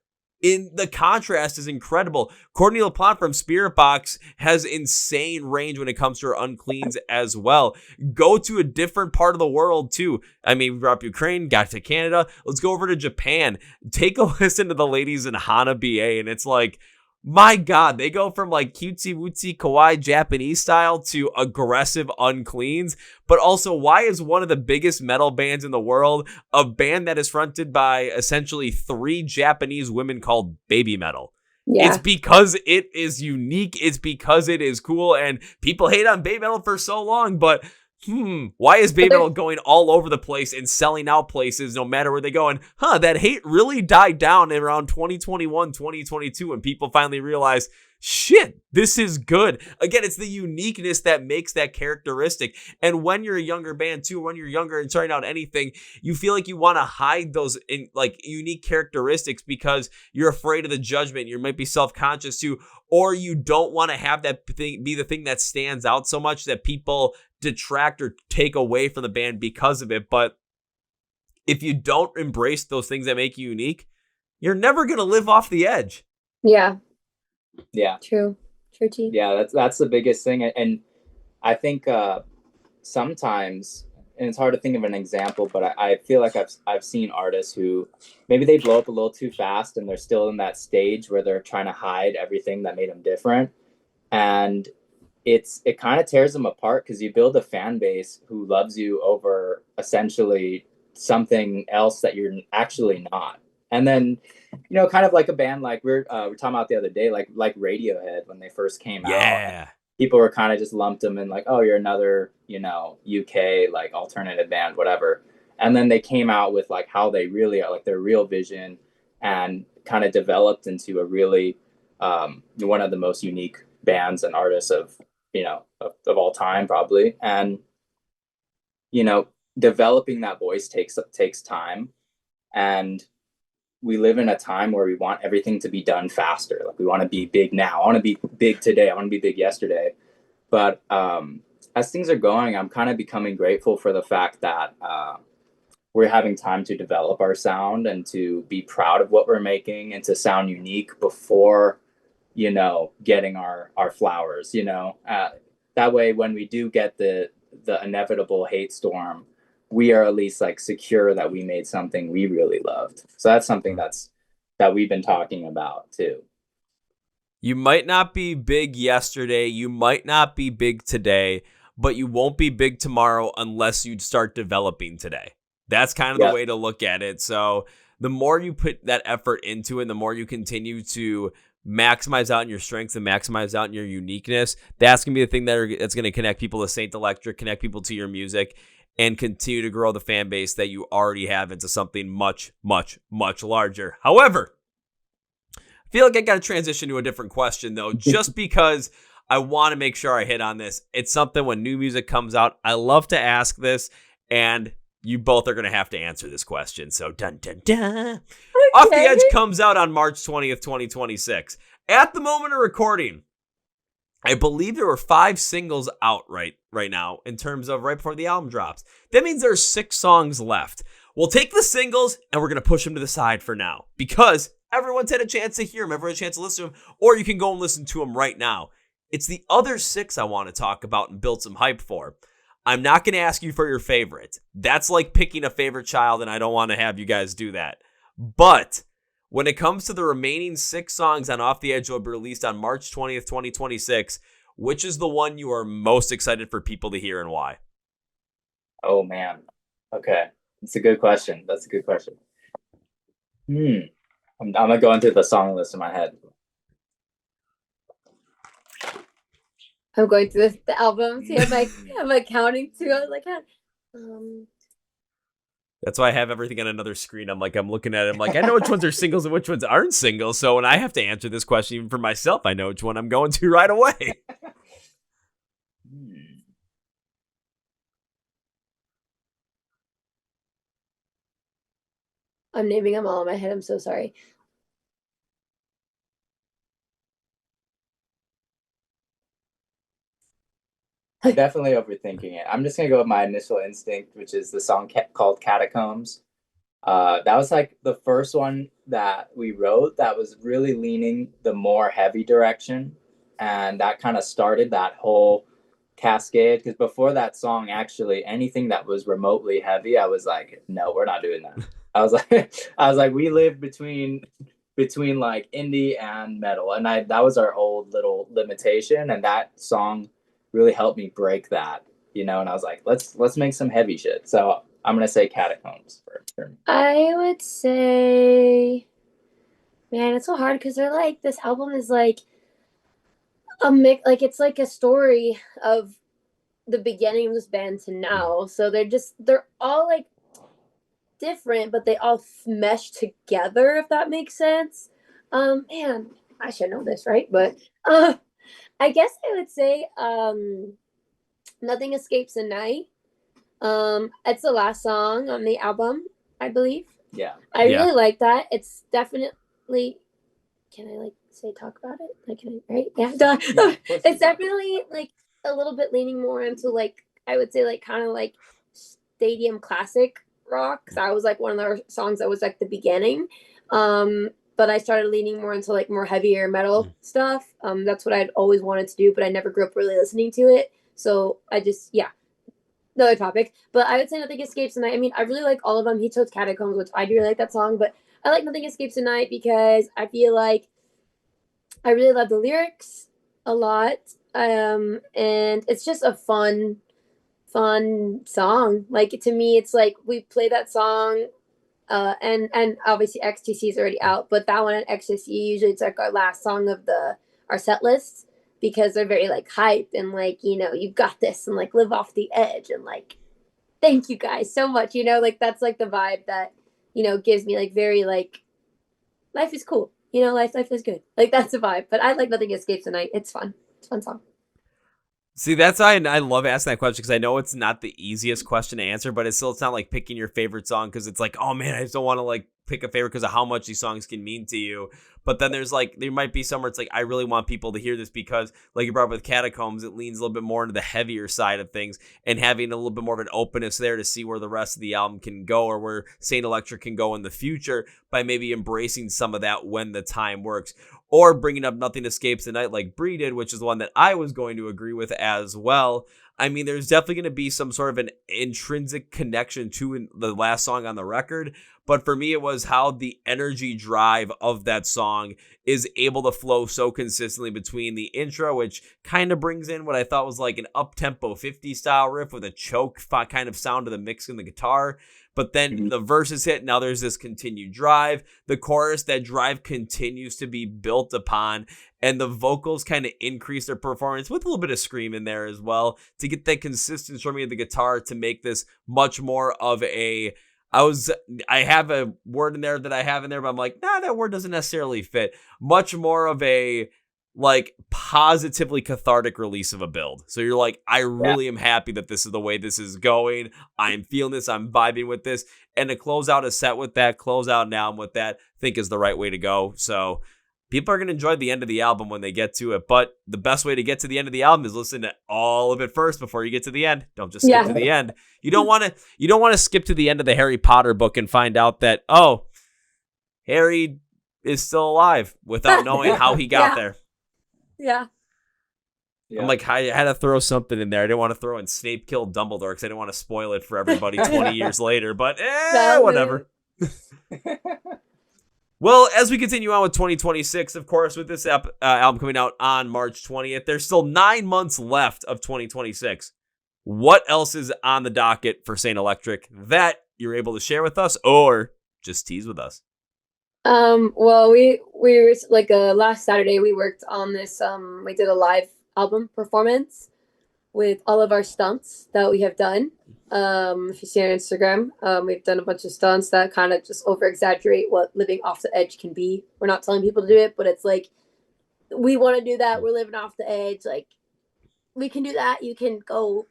The contrast is incredible. Courtney LaPlante from Spirit Box has insane range when it comes to her uncleans as well. Go to a different part of the world too. I mean, we brought up Ukraine, got to Canada. Let's go over to Japan. Take a listen to the ladies in Hana BA, and it's like, my God, they go from like cutesy wootsy kawaii Japanese style to aggressive uncleans. But also, why is one of the biggest metal bands in the world a band that is fronted by essentially 3 Japanese women called Baby Metal? Yeah. It's because it is unique. It's because it is cool. And people hate on Baby Metal for so long, but why is Baby Metal going all over the place and selling out places no matter where they go? And that hate really died down around 2021, 2022 when people finally realized shit, this is good. Again, it's the uniqueness that makes that characteristic. And when you're a younger band too, when you're younger and starting out anything, you feel like you want to hide those unique characteristics because you're afraid of the judgment. You might be self-conscious too, or you don't want to have that thing be the thing that stands out so much that people detract or take away from the band because of it. But if you don't embrace those things that make you unique, you're never going to live off the edge. Yeah. Yeah. True. T. Yeah, that's the biggest thing. And I think sometimes, and it's hard to think of an example, but I feel like I've seen artists who maybe they blow up a little too fast and they're still in that stage where they're trying to hide everything that made them different. And it kind of tears them apart because you build a fan base who loves you over essentially something else that you're actually not. And then, kind of like a band like we're talking about the other day, like Radiohead when they first came out. People were kind of just lumped them in like, oh, you're another, UK like alternative band, whatever. And then they came out with like how they really are, like their real vision, and kind of developed into a really one of the most unique bands and artists of all time, probably. And developing that voice takes time, and we live in a time where we want everything to be done faster. Like we want to be big now. I want to be big today. I want to be big yesterday. But as things are going, I'm kind of becoming grateful for the fact that we're having time to develop our sound and to be proud of what we're making and to sound unique before, getting our flowers, that way, when we do get the inevitable hate storm, we are at least like secure that we made something we really loved. So that's something that we've been talking about too. You might not be big yesterday. You might not be big today, but you won't be big tomorrow unless you start developing today. That's kind of the way to look at it. So the more you put that effort into it, the more you continue to maximize out on your strengths and maximize out on your uniqueness, that's going to be the thing that's going to connect people to S8NT ELEKTRIC, connect people to your music, and continue to grow the fan base that you already have into something much, much, much larger. However, I feel like I got to transition to a different question, though, just because I want to make sure I hit on this. It's something when new music comes out, I love to ask this, and you both are going to have to answer this question. So, dun, dun, dun. Okay. Off the Edge comes out on March 20th, 2026. At the moment of recording, I believe there were 5 singles out right now in terms of right before the album drops. That means there's 6 songs left. We'll take the singles and we're going to push them to the side for now because everyone's had a chance to hear them, everyone's had a chance to listen to them, or you can go and listen to them right now. It's the other 6 I want to talk about and build some hype for. I'm not going to ask you for your favorite. That's like picking a favorite child, and I don't want to have you guys do that. But when it comes to the remaining 6 songs on Off the Edge will be released on March 20th, 2026, which is the one you are most excited for people to hear and why? Oh, man. Okay. That's a good question. I'm going to go into the song list in my head. I'm going through the album. See, I'm like counting too. I was like, That's why I have everything on another screen. I'm looking at it. I'm like, I know which ones are singles and which ones aren't singles. So when I have to answer this question, even for myself, I know which one I'm going to right away. I'm naming them all in my head. I'm so sorry. I'm definitely overthinking it. I'm just going to go with my initial instinct, which is the song called Catacombs. That was like the first one that we wrote that was really leaning the more heavy direction. And that kind of started that whole cascade. Because before that song, actually, anything that was remotely heavy, I was like, no, we're not doing that. I was like, we live between like indie and metal. And that was our old little limitation. And that song really helped me break that, and I was like, let's make some heavy shit. So I'm gonna say Catacombs for me. I would say, man, it's so hard because they're like, this album is like a mix, like it's like a story of the beginning of this band to now. So they're all like different, but they all mesh together, if that makes sense. Man, I should know this, right? But I guess I would say Nothing Escapes the Night. It's the last song on the album, I believe. Yeah. I really like that. It's definitely, can I like say talk about it? Like, can I, right? Yeah. Yeah, It's definitely like a little bit leaning more into like, I would say like kind of like stadium classic rock. Cause that was like one of the songs that was like the beginning. But I started leaning more into like more heavier metal stuff. That's what I'd always wanted to do, but I never grew up really listening to it. So I just, another topic. But I would say Nothing Escapes the Night. I mean, I really like all of them. He chose Catacombs, which I do really like that song, but I like Nothing Escapes the Night because I feel like I really love the lyrics a lot. And it's just a fun song. Like to me, it's like we play that song, and obviously XTC is already out, but that one and Ecstasy usually it's like our last song of our set list because they're very like hype and like, you know, you've got this and like live off the edge and like thank you guys so much, you know, like that's like the vibe that, you know, gives me like very like life is cool, you know, life is good, like that's the vibe. But I like Nothing Escapes the Night. It's fun. It's a fun song. See, that's why I love asking that question because I know it's not the easiest question to answer, but it's not like picking your favorite song because it's like, oh man, I just don't want to like pick a favorite because of how much these songs can mean to you. But then there might be somewhere it's like, I really want people to hear this because like you brought up with Catacombs, it leans a little bit more into the heavier side of things and having a little bit more of an openness there to see where the rest of the album can go or where S8NT ELEKTRIC can go in the future by maybe embracing some of that when the time works. Or bringing up Nothing Escapes the Night like Bri did, which is the one that I was going to agree with as well. I mean, there's definitely going to be some sort of an intrinsic connection to the last song on the record. But for me, it was how the energy drive of that song is able to flow so consistently between the intro, which kind of brings in what I thought was like an up-tempo 50 style riff with a choke kind of sound to the mix in the guitar. But then the verses hit. Now there's this continued drive. The chorus, that drive continues to be built upon. And the vocals kind of increase their performance with a little bit of scream in there as well to get that consistent strumming of the guitar to make this much more of a... I have a word in there that I have in there, but I'm like, nah, that word doesn't necessarily fit. Much more of a like positively cathartic release of a build. So you're like, I really am happy that this is the way this is going. I'm feeling this. I'm vibing with this. And to close out a set with that, close out an album with that, I think is the right way to go. So people are going to enjoy the end of the album when they get to it. But the best way to get to the end of the album is listen to all of it first before you get to the end. Don't just skip to the end. You don't want to skip to the end of the Harry Potter book and find out that, oh, Harry is still alive without knowing how he got there. Yeah. I'm like, I had to throw something in there. I didn't want to throw in Snape killed Dumbledore because I didn't want to spoil it for everybody 20 years later. But whatever. Well, as we continue on with 2026, of course, with this album coming out on March 20th, there's still 9 months left of 2026. What else is on the docket for S8NT ELEKTRIC that you're able to share with us or just tease with us? Well, we were like last Saturday we worked on this. We did a live album performance with all of our stunts that we have done. If you see on Instagram, we've done a bunch of stunts that kind of just over exaggerate what living off the edge can be. We're not telling people to do it, but it's like we want to do that. We're living off the edge. Like we can do that. You can go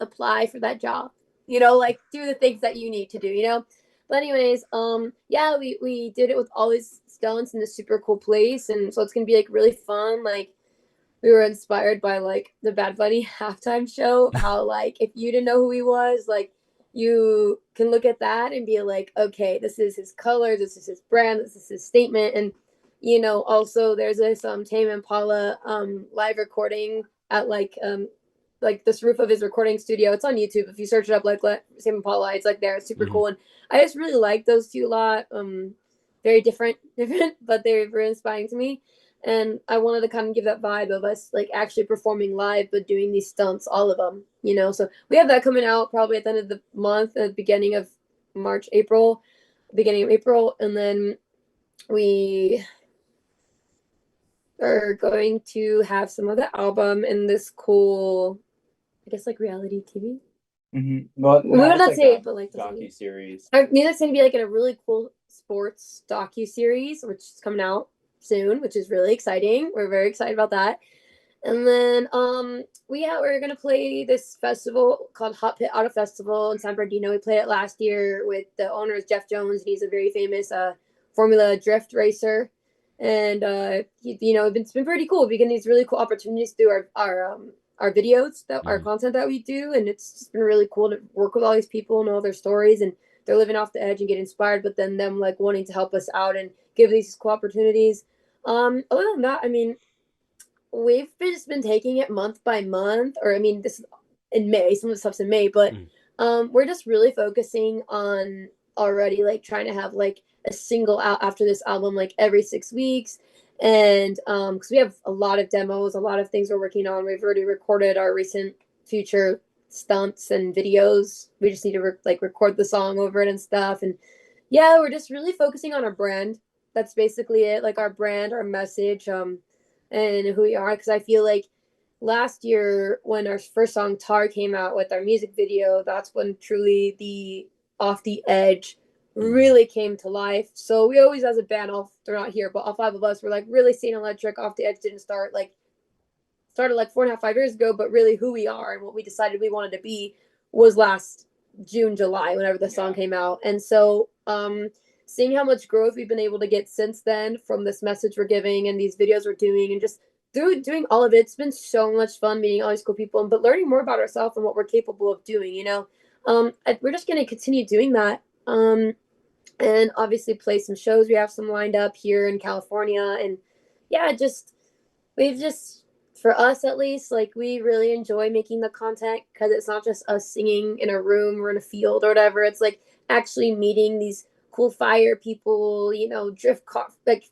apply for that job. You know, like do the things that you need to do. You know. But anyways, we did it with all these stunts in this super cool place, and so it's gonna be like really fun. Like we were inspired by like the Bad Bunny halftime show. How like if you didn't know who he was, like you can look at that and be like, okay, this is his color, this is his brand, this is his statement, and you know, also there's this Tame Impala live recording at like this roof of his recording studio. It's on YouTube. If you search it up, like Tame Impala, it's like there. It's super cool. And I just really like those two a lot. Very different, but they're very inspiring to me. And I wanted to kind of give that vibe of us like actually performing live, but doing these stunts, all of them, you know. So we have that coming out probably at the end of the month, at the beginning of beginning of April. And then we are going to have some of the album in this cool, I guess, like reality TV. Well, we would not say it, but like docu-series. Maybe that's going to be like in a really cool sports docu-series, which is coming out soon, which is really exciting. We're very excited about that. And then we're gonna play this festival called Hot Pit Auto Festival in San Bernardino. We played it last year with the owner is Jeff Jones, and he's a very famous Formula drift racer. And it's been pretty cool. We get these really cool opportunities through our videos, our content that we do, and it's just been really cool to work with all these people and all their stories, and they're living off the edge and get inspired, but then them like wanting to help us out and give these cool opportunities. Other than that, I mean, we've just been taking it month by month, or I mean, this is in May, some of the stuff's in May, but we're just really focusing on already like trying to have like a single out after this album like every 6 weeks. And because we have a lot of demos, a lot of things we're working on. We've already recorded our recent future stunts and videos. We just need to record the song over it and stuff. And yeah, we're just really focusing on our brand. That's basically it, like our brand, our message, and who we are. Because I feel like last year when our first song Tar came out with our music video, that's when truly the Off the Edge really came to life. So we always, as a band, they're not here, but all 5 of us were like really seeing electric. Off the Edge didn't started like 4.5, 5 years ago, but really who we are and what we decided we wanted to be was last June, July, whenever the song came out. And so seeing how much growth we've been able to get since then from this message we're giving and these videos we're doing and just doing all of it, it's been so much fun meeting all these cool people, but learning more about ourselves and what we're capable of doing, we're just going to continue doing that. And obviously play some shows. We have some lined up here in California. And yeah, we've for us at least, like we really enjoy making the content because it's not just us singing in a room or in a field or whatever. It's like actually meeting these cool fire people, drift car, like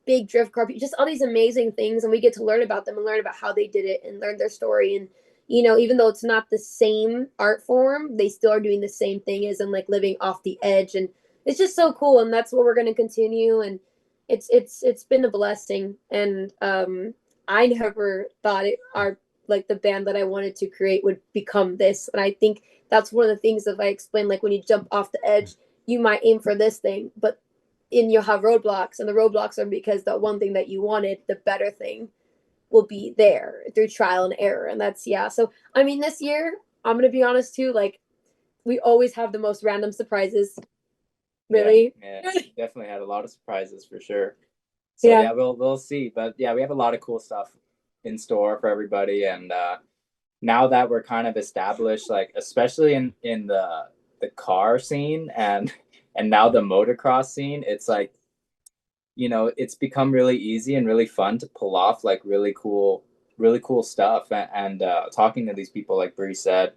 big drift car, just all these amazing things. And we get to learn about them and learn about how they did it and learn their story. And, even though it's not the same art form, they still are doing the same thing as in like living off the edge. And it's just so cool, and that's what we're going to continue. And it's been a blessing. And I never thought the band that I wanted to create would become this. And I think that's one of the things that I explained. Like when you jump off the edge, you might aim for this thing, but you'll have roadblocks, and the roadblocks are because the one thing that you wanted, the better thing, will be there through trial and error. And that's So I mean, this year I'm going to be honest too. Like we always have the most random surprises. Really? Yeah, definitely had a lot of surprises for sure. So we'll see. But yeah, we have a lot of cool stuff in store for everybody. And now that we're kind of established, like especially in the car scene and now the motocross scene, it's like, it's become really easy and really fun to pull off like really cool stuff. And talking to these people, like Bri said,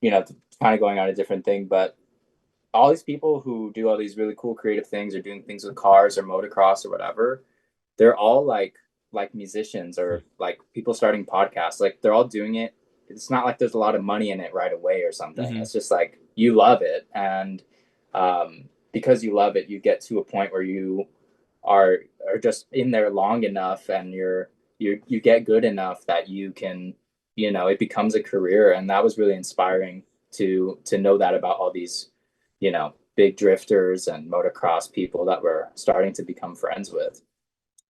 kind of going on a different thing, but all these people who do all these really cool creative things or doing things with cars or motocross or whatever, they're all like musicians or like people starting podcasts. Like they're all doing it. It's not like there's a lot of money in it right away or something. It's just like you love it. And because you love it, you get to a point where you are just in there long enough and you get good enough that you can, it becomes a career. And that was really inspiring to know that about all these big drifters and motocross people that we're starting to become friends with.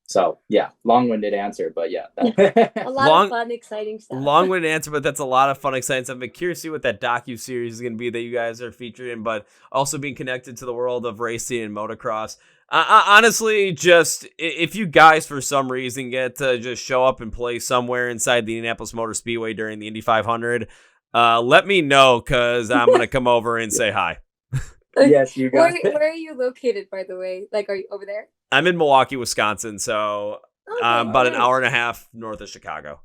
So yeah, long-winded answer, but yeah. A lot of fun, exciting stuff. Long-winded answer, but that's a lot of fun, exciting stuff. I'm curious to see what that docu-series is going to be that you guys are featured in, but also being connected to the world of racing and motocross. Honestly, just if you guys for some reason get to just show up and play somewhere inside the Indianapolis Motor Speedway during the Indy 500, let me know because I'm going to come over and say hi. Yes, you guys. Where are you located, by the way? Like, are you over there? I'm in Milwaukee, Wisconsin, so about an hour and a half north of Chicago.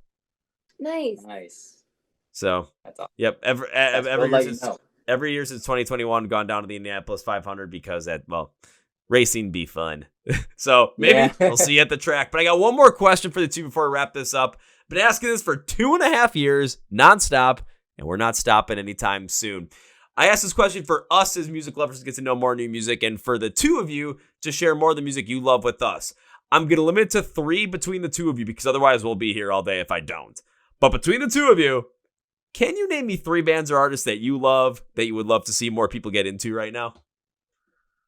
Nice. So, that's awesome. Yep. Every year since 2021, gone down to the Indianapolis 500 because racing be fun. So maybe we'll see you at the track. But I got one more question for the two before I wrap this up. Been asking this for 2.5 years, nonstop, and we're not stopping anytime soon. I asked this question for us as music lovers to get to know more new music, and for the two of you to share more of the music you love with us. I'm going to limit it to 3 between the two of you because otherwise we'll be here all day if I don't. But between the two of you, can you name me 3 bands or artists that you love that you would love to see more people get into right now?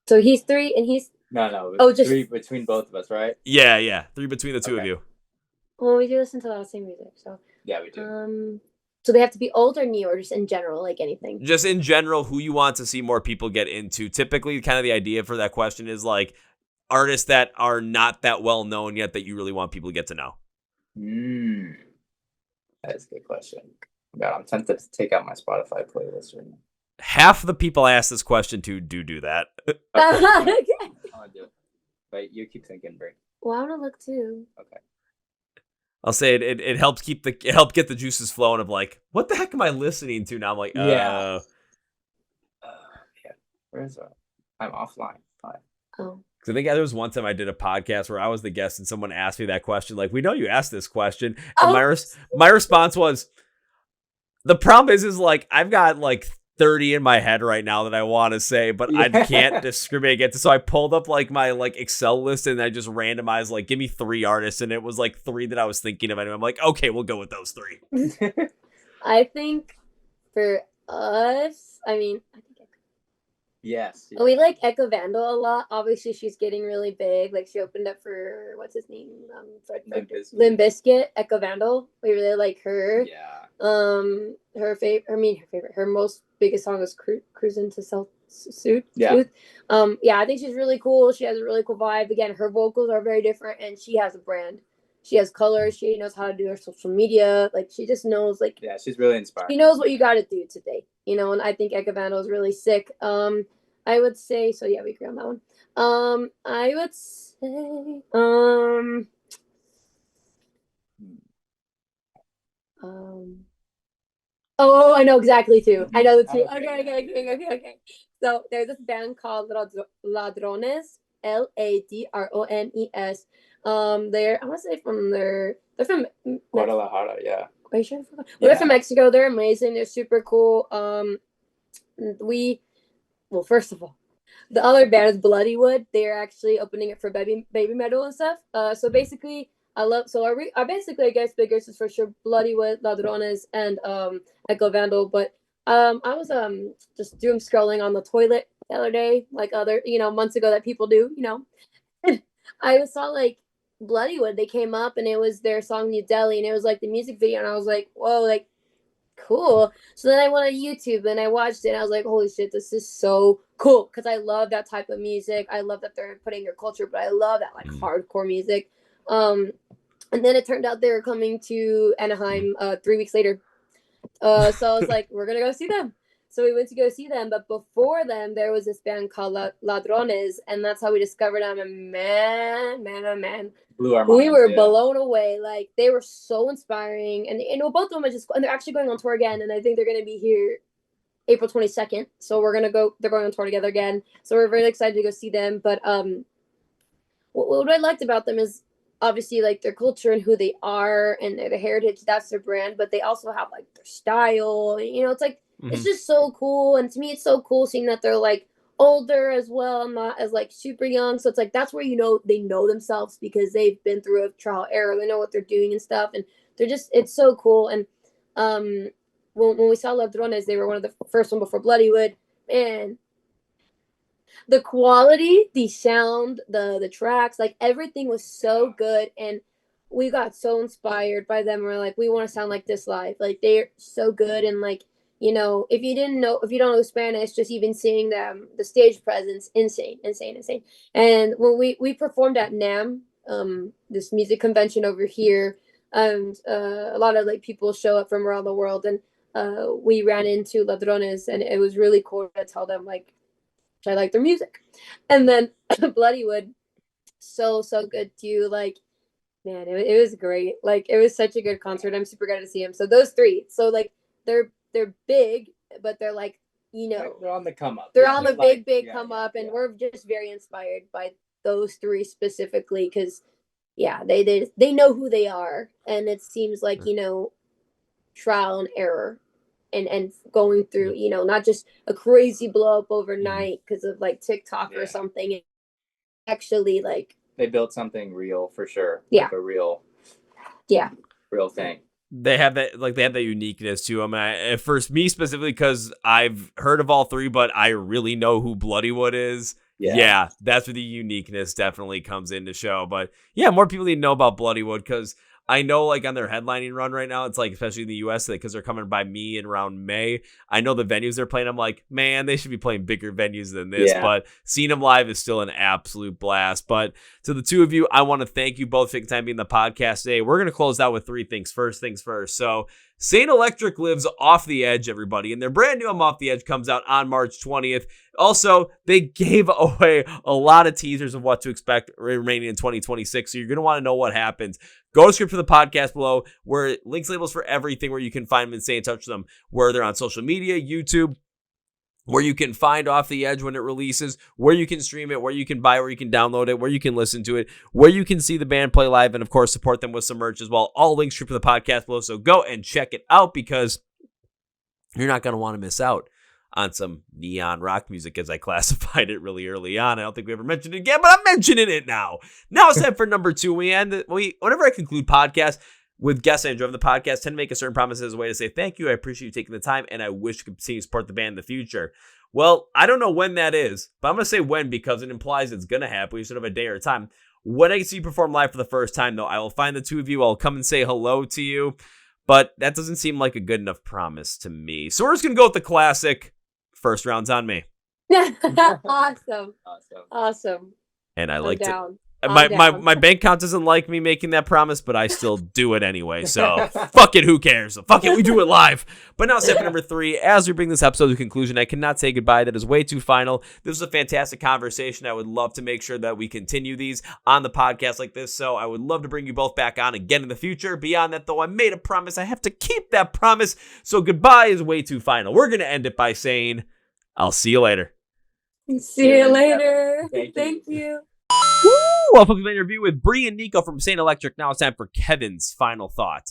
So he's 3 and he's No. Oh, just 3 between both of us, right? Yeah. 3 between the two of you. Well, we do listen to a lot of same music, so. Yeah, we do. So they have to be old or new, or just in general, like anything? Just in general, who you want to see more people get into. Typically, kind of the idea for that question is like artists that are not that well known yet that you really want people to get to know. That is a good question. God, I'm tempted to take out my Spotify playlist right now. Half the people I ask this question to do that. Okay. I want to do it. But you keep thinking, Bri. Well, I want to look too. Okay. I'll say it helps help get the juices flowing of like, what the heck am I listening to now? I'm like, Yeah. Where is that? I'm offline. Fine. Oh. Because I think there was one time I did a podcast where I was the guest and someone asked me that question. Like, we know you asked this question. And my response was, the problem is like, I've got like 30 in my head right now that I want to say, but I can't discriminate against it. So I pulled up like my like Excel list and I just randomized like, give me 3 artists. And it was like 3 that I was thinking of. And I'm like, okay, we'll go with those 3. I think for us, I think Yes. we like Echo Vandal a lot. Obviously, she's getting really big. Like she opened up for what's his name, Limp Bizkit. Echo Vandal. We really like her. Yeah. Her most biggest song is "Cruising to South Suit." Yeah. I think she's really cool. She has a really cool vibe. Again, her vocals are very different, and she has a brand. She has colors. She knows how to do her social media. Like she just knows. Like she's really inspiring. She knows what you got to do today. And I think Echo Vandal is really sick. I would say so. Yeah, we agree on that one. I would say Oh, I know exactly too. I know the two. Okay. So there's this band called Ladrones, Ladrones. They're I want to say they're from Guadalajara. Yeah. Are you sure? They're from Mexico. They're amazing. They're super cool. First of all, the other band is Bloodywood. They're actually opening it for baby metal and stuff. So basically, I guess biggest is for sure Bloodywood, Ladrones, and Echo Vandal. But I was just doom scrolling on the toilet the other day, like other months ago that people do. I saw like Bloodywood. They came up and it was their song New Delhi, and it was like the music video, and I was like, whoa, like cool. So then I went on YouTube and I watched it and I was like, holy shit, this is so cool, because I love that type of music. I love that they're putting their culture, but I love that like hardcore music. And then it turned out they were coming to Anaheim 3 weeks later. So I was like, we're gonna go see them. So we went to go see them, but before them there was this band called Ladrones, and that's how we discovered them. And man, blew our minds, we were blown away. Like they were so inspiring, and both of them are just, and they're actually going on tour again, and I think they're gonna be here April 22nd. So they're going on tour together again. So we're really excited to go see them. But what I liked about them is obviously like their culture and who they are and their heritage. That's their brand, but they also have like their style. It's like it's just so cool. And to me, it's so cool seeing that they're like older as well, not as like super young. So it's like that's where they know themselves, because they've been through a trial error. They know what they're doing and stuff, and it's so cool. And when we saw Ladrones, they were one of the first one before Bloodywood, and the quality, the sound, the tracks, like everything was so good, and we got so inspired by them. We're like, we want to sound like this live. Like they're so good, and like if you don't know Spanish, just even seeing them, the stage presence, insane. And when we performed at NAMM, this music convention over here, and a lot of like people show up from around the world, and we ran into Ladrones, and it was really cool to tell them like I like their music. And then Bloodywood, so good too. Like, man, it was great. Like it was such a good concert. I'm super glad to see them. So those 3, so like they're big, but they're like they're on the come up. They're on the big come up, and we're just very inspired by those 3 specifically, because they know who they are, and it seems like trial and error. And going through, not just a crazy blow up overnight because of like TikTok or something. Actually, like they built something real for sure. Yeah, like a real thing. They have that uniqueness to them. And for me specifically, because I've heard of all 3, but I really know who Bloodywood is. Yeah, that's where the uniqueness definitely comes into show. But yeah, more people need to know about Bloodywood because I know like on their headlining run right now, it's like, especially in the US, because they're coming by me in around May. I know the venues they're playing. I'm like, man, they should be playing bigger venues than this. Yeah. But seeing them live is still an absolute blast. But to the two of you, I want to thank you both for taking time being the podcast today. We're going to close out with three things. First things first. So S8NT ELEKTRIC lives Off the Edge, everybody. And their brand new album Off the Edge comes out on March 20th. Also, they gave away a lot of teasers of what to expect remaining in 2026. So you're going to want to know what happens. Go to the script for the podcast below, where links, labels for everything, where you can find them and stay in touch with them, where they're on social media, YouTube, where you can find Off the Edge when it releases, where you can stream it, where you can buy, where you can download it, where you can listen to it, where you can see the band play live, and of course, support them with some merch as well. All links for the podcast below. So go and check it out because you're not going to want to miss out on some neon rock music, as I classified it really early on. I don't think we ever mentioned it again, but I'm mentioning it now. Now it's time for number two. Whenever I conclude podcasts with guests I enjoy the podcast, tend to make a certain promise as a way to say thank you. I appreciate you taking the time, and I wish to continue to support the band in the future. Well, I don't know when that is, but I'm going to say when because it implies it's going to happen. We should have a day or a time. When I see you perform live for the first time, though, I will find the two of you. I'll come and say hello to you, but that doesn't seem like a good enough promise to me. So we're just going to go with the classic. First round's on me. Awesome. And I like to. down. My bank account doesn't like me making that promise, but I still do it anyway. So fuck it, who cares? Fuck it, we do it live. But now step number 3, as we bring this episode to conclusion, I cannot say goodbye. That is way too final. This was a fantastic conversation. I would love to make sure that we continue these on the podcast like this. So I would love to bring you both back on again in the future. Beyond that, though, I made a promise. I have to keep that promise. So goodbye is way too final. We're going to end it by saying, I'll see you later. See you later. Thank you. Woo! Welcome to the interview with Bri and Niko from S8NT ELEKTRIC. Now it's time for Kevin's final thought.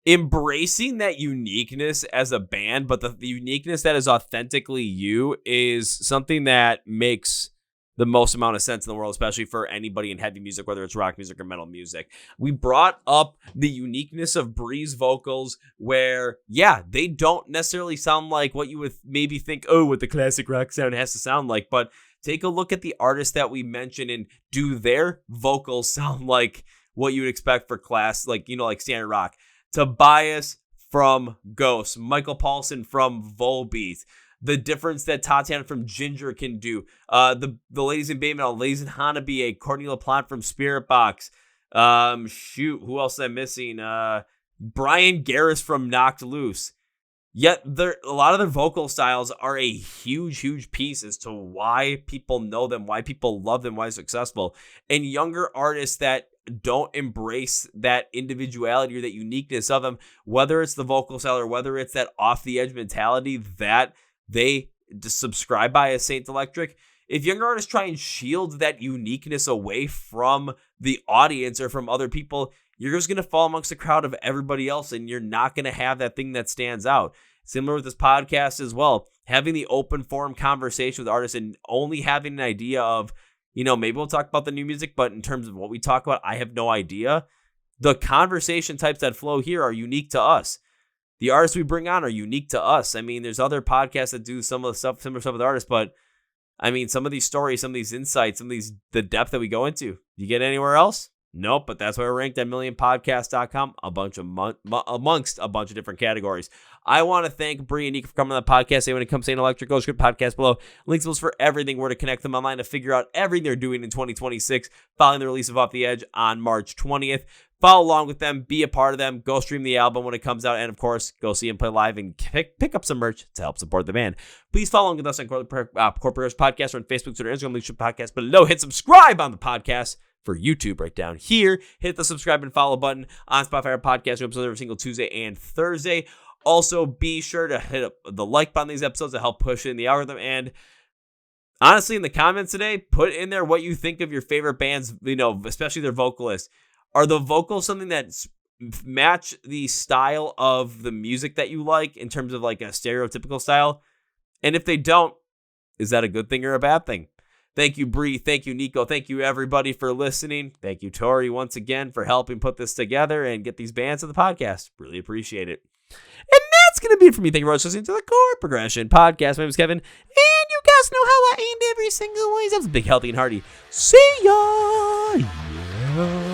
Embracing that uniqueness as a band, but the uniqueness that is authentically you is something that makes the most amount of sense in the world, especially for anybody in heavy music, whether it's rock music or metal music. We brought up the uniqueness of Bri's vocals where, yeah, they don't necessarily sound like what you would maybe think, oh, what the classic rock sound has to sound like, but take a look at the artists that we mentioned and do their vocals sound like what you would expect for class, like standard rock. Tobias from Ghost, Michael Paulson from Volbeat, the difference that Tatiana from Ginger can do, the ladies in Bay Metal, ladies in Hanabi, Courtney LaPlante from Spirit Box, who else am I missing? Brian Garris from Knocked Loose. Yet a lot of their vocal styles are a huge piece as to why people know them, why people love them, why they're successful. And younger artists that don't embrace that individuality or that uniqueness of them, whether it's the vocal style or whether it's that off the edge mentality that they subscribe by as S8NT ELEKTRIC. If younger artists try and shield that uniqueness away from the audience or from other people, you're just going to fall amongst the crowd of everybody else and you're not going to have that thing that stands out. Similar with this podcast as well, having the open forum conversation with artists and only having an idea of, maybe we'll talk about the new music, but in terms of what we talk about, I have no idea. The conversation types that flow here are unique to us. The artists we bring on are unique to us. I mean, there's other podcasts that do some of the stuff, similar stuff with artists, but I mean, some of these stories, some of these insights, the depth that we go into, you get anywhere else? Nope, but that's why we're ranked at millionpodcast.com, amongst a bunch of different categories. I want to thank Bri and Niko for coming on the podcast. Say when it comes to S8NT ELEKTRIC, go to the podcast below. Links for everything, where to connect them online to figure out everything they're doing in 2026, following the release of Off the Edge on March 20th. Follow along with them, be a part of them, go stream the album when it comes out, and of course, go see them play live and pick up some merch to help support the band. Please follow along with us on Chord Progression Podcast or on Facebook, Twitter, Instagram, links to the podcast below. Hit subscribe on the podcast for YouTube right down here. Hit the subscribe and follow button on Spotify or podcast episodes every single Tuesday and Thursday. Also, be sure to hit up the like button on these episodes to help push in the algorithm. And honestly, in the comments today, put in there what you think of your favorite bands, especially their vocalists. Are the vocals something that match the style of the music that you like in terms of like a stereotypical style? And if they don't, is that a good thing or a bad thing? Thank you, Bri. Thank you, Niko. Thank you, everybody, for listening. Thank you, Tori, once again, for helping put this together and get these bands to the podcast. Really appreciate it. And that's going to be it for me. Thank you very much for listening to the Chord Progression Podcast. My name is Kevin, and you guys know how I end every single way. That's big, healthy, and hearty. See ya! Yeah.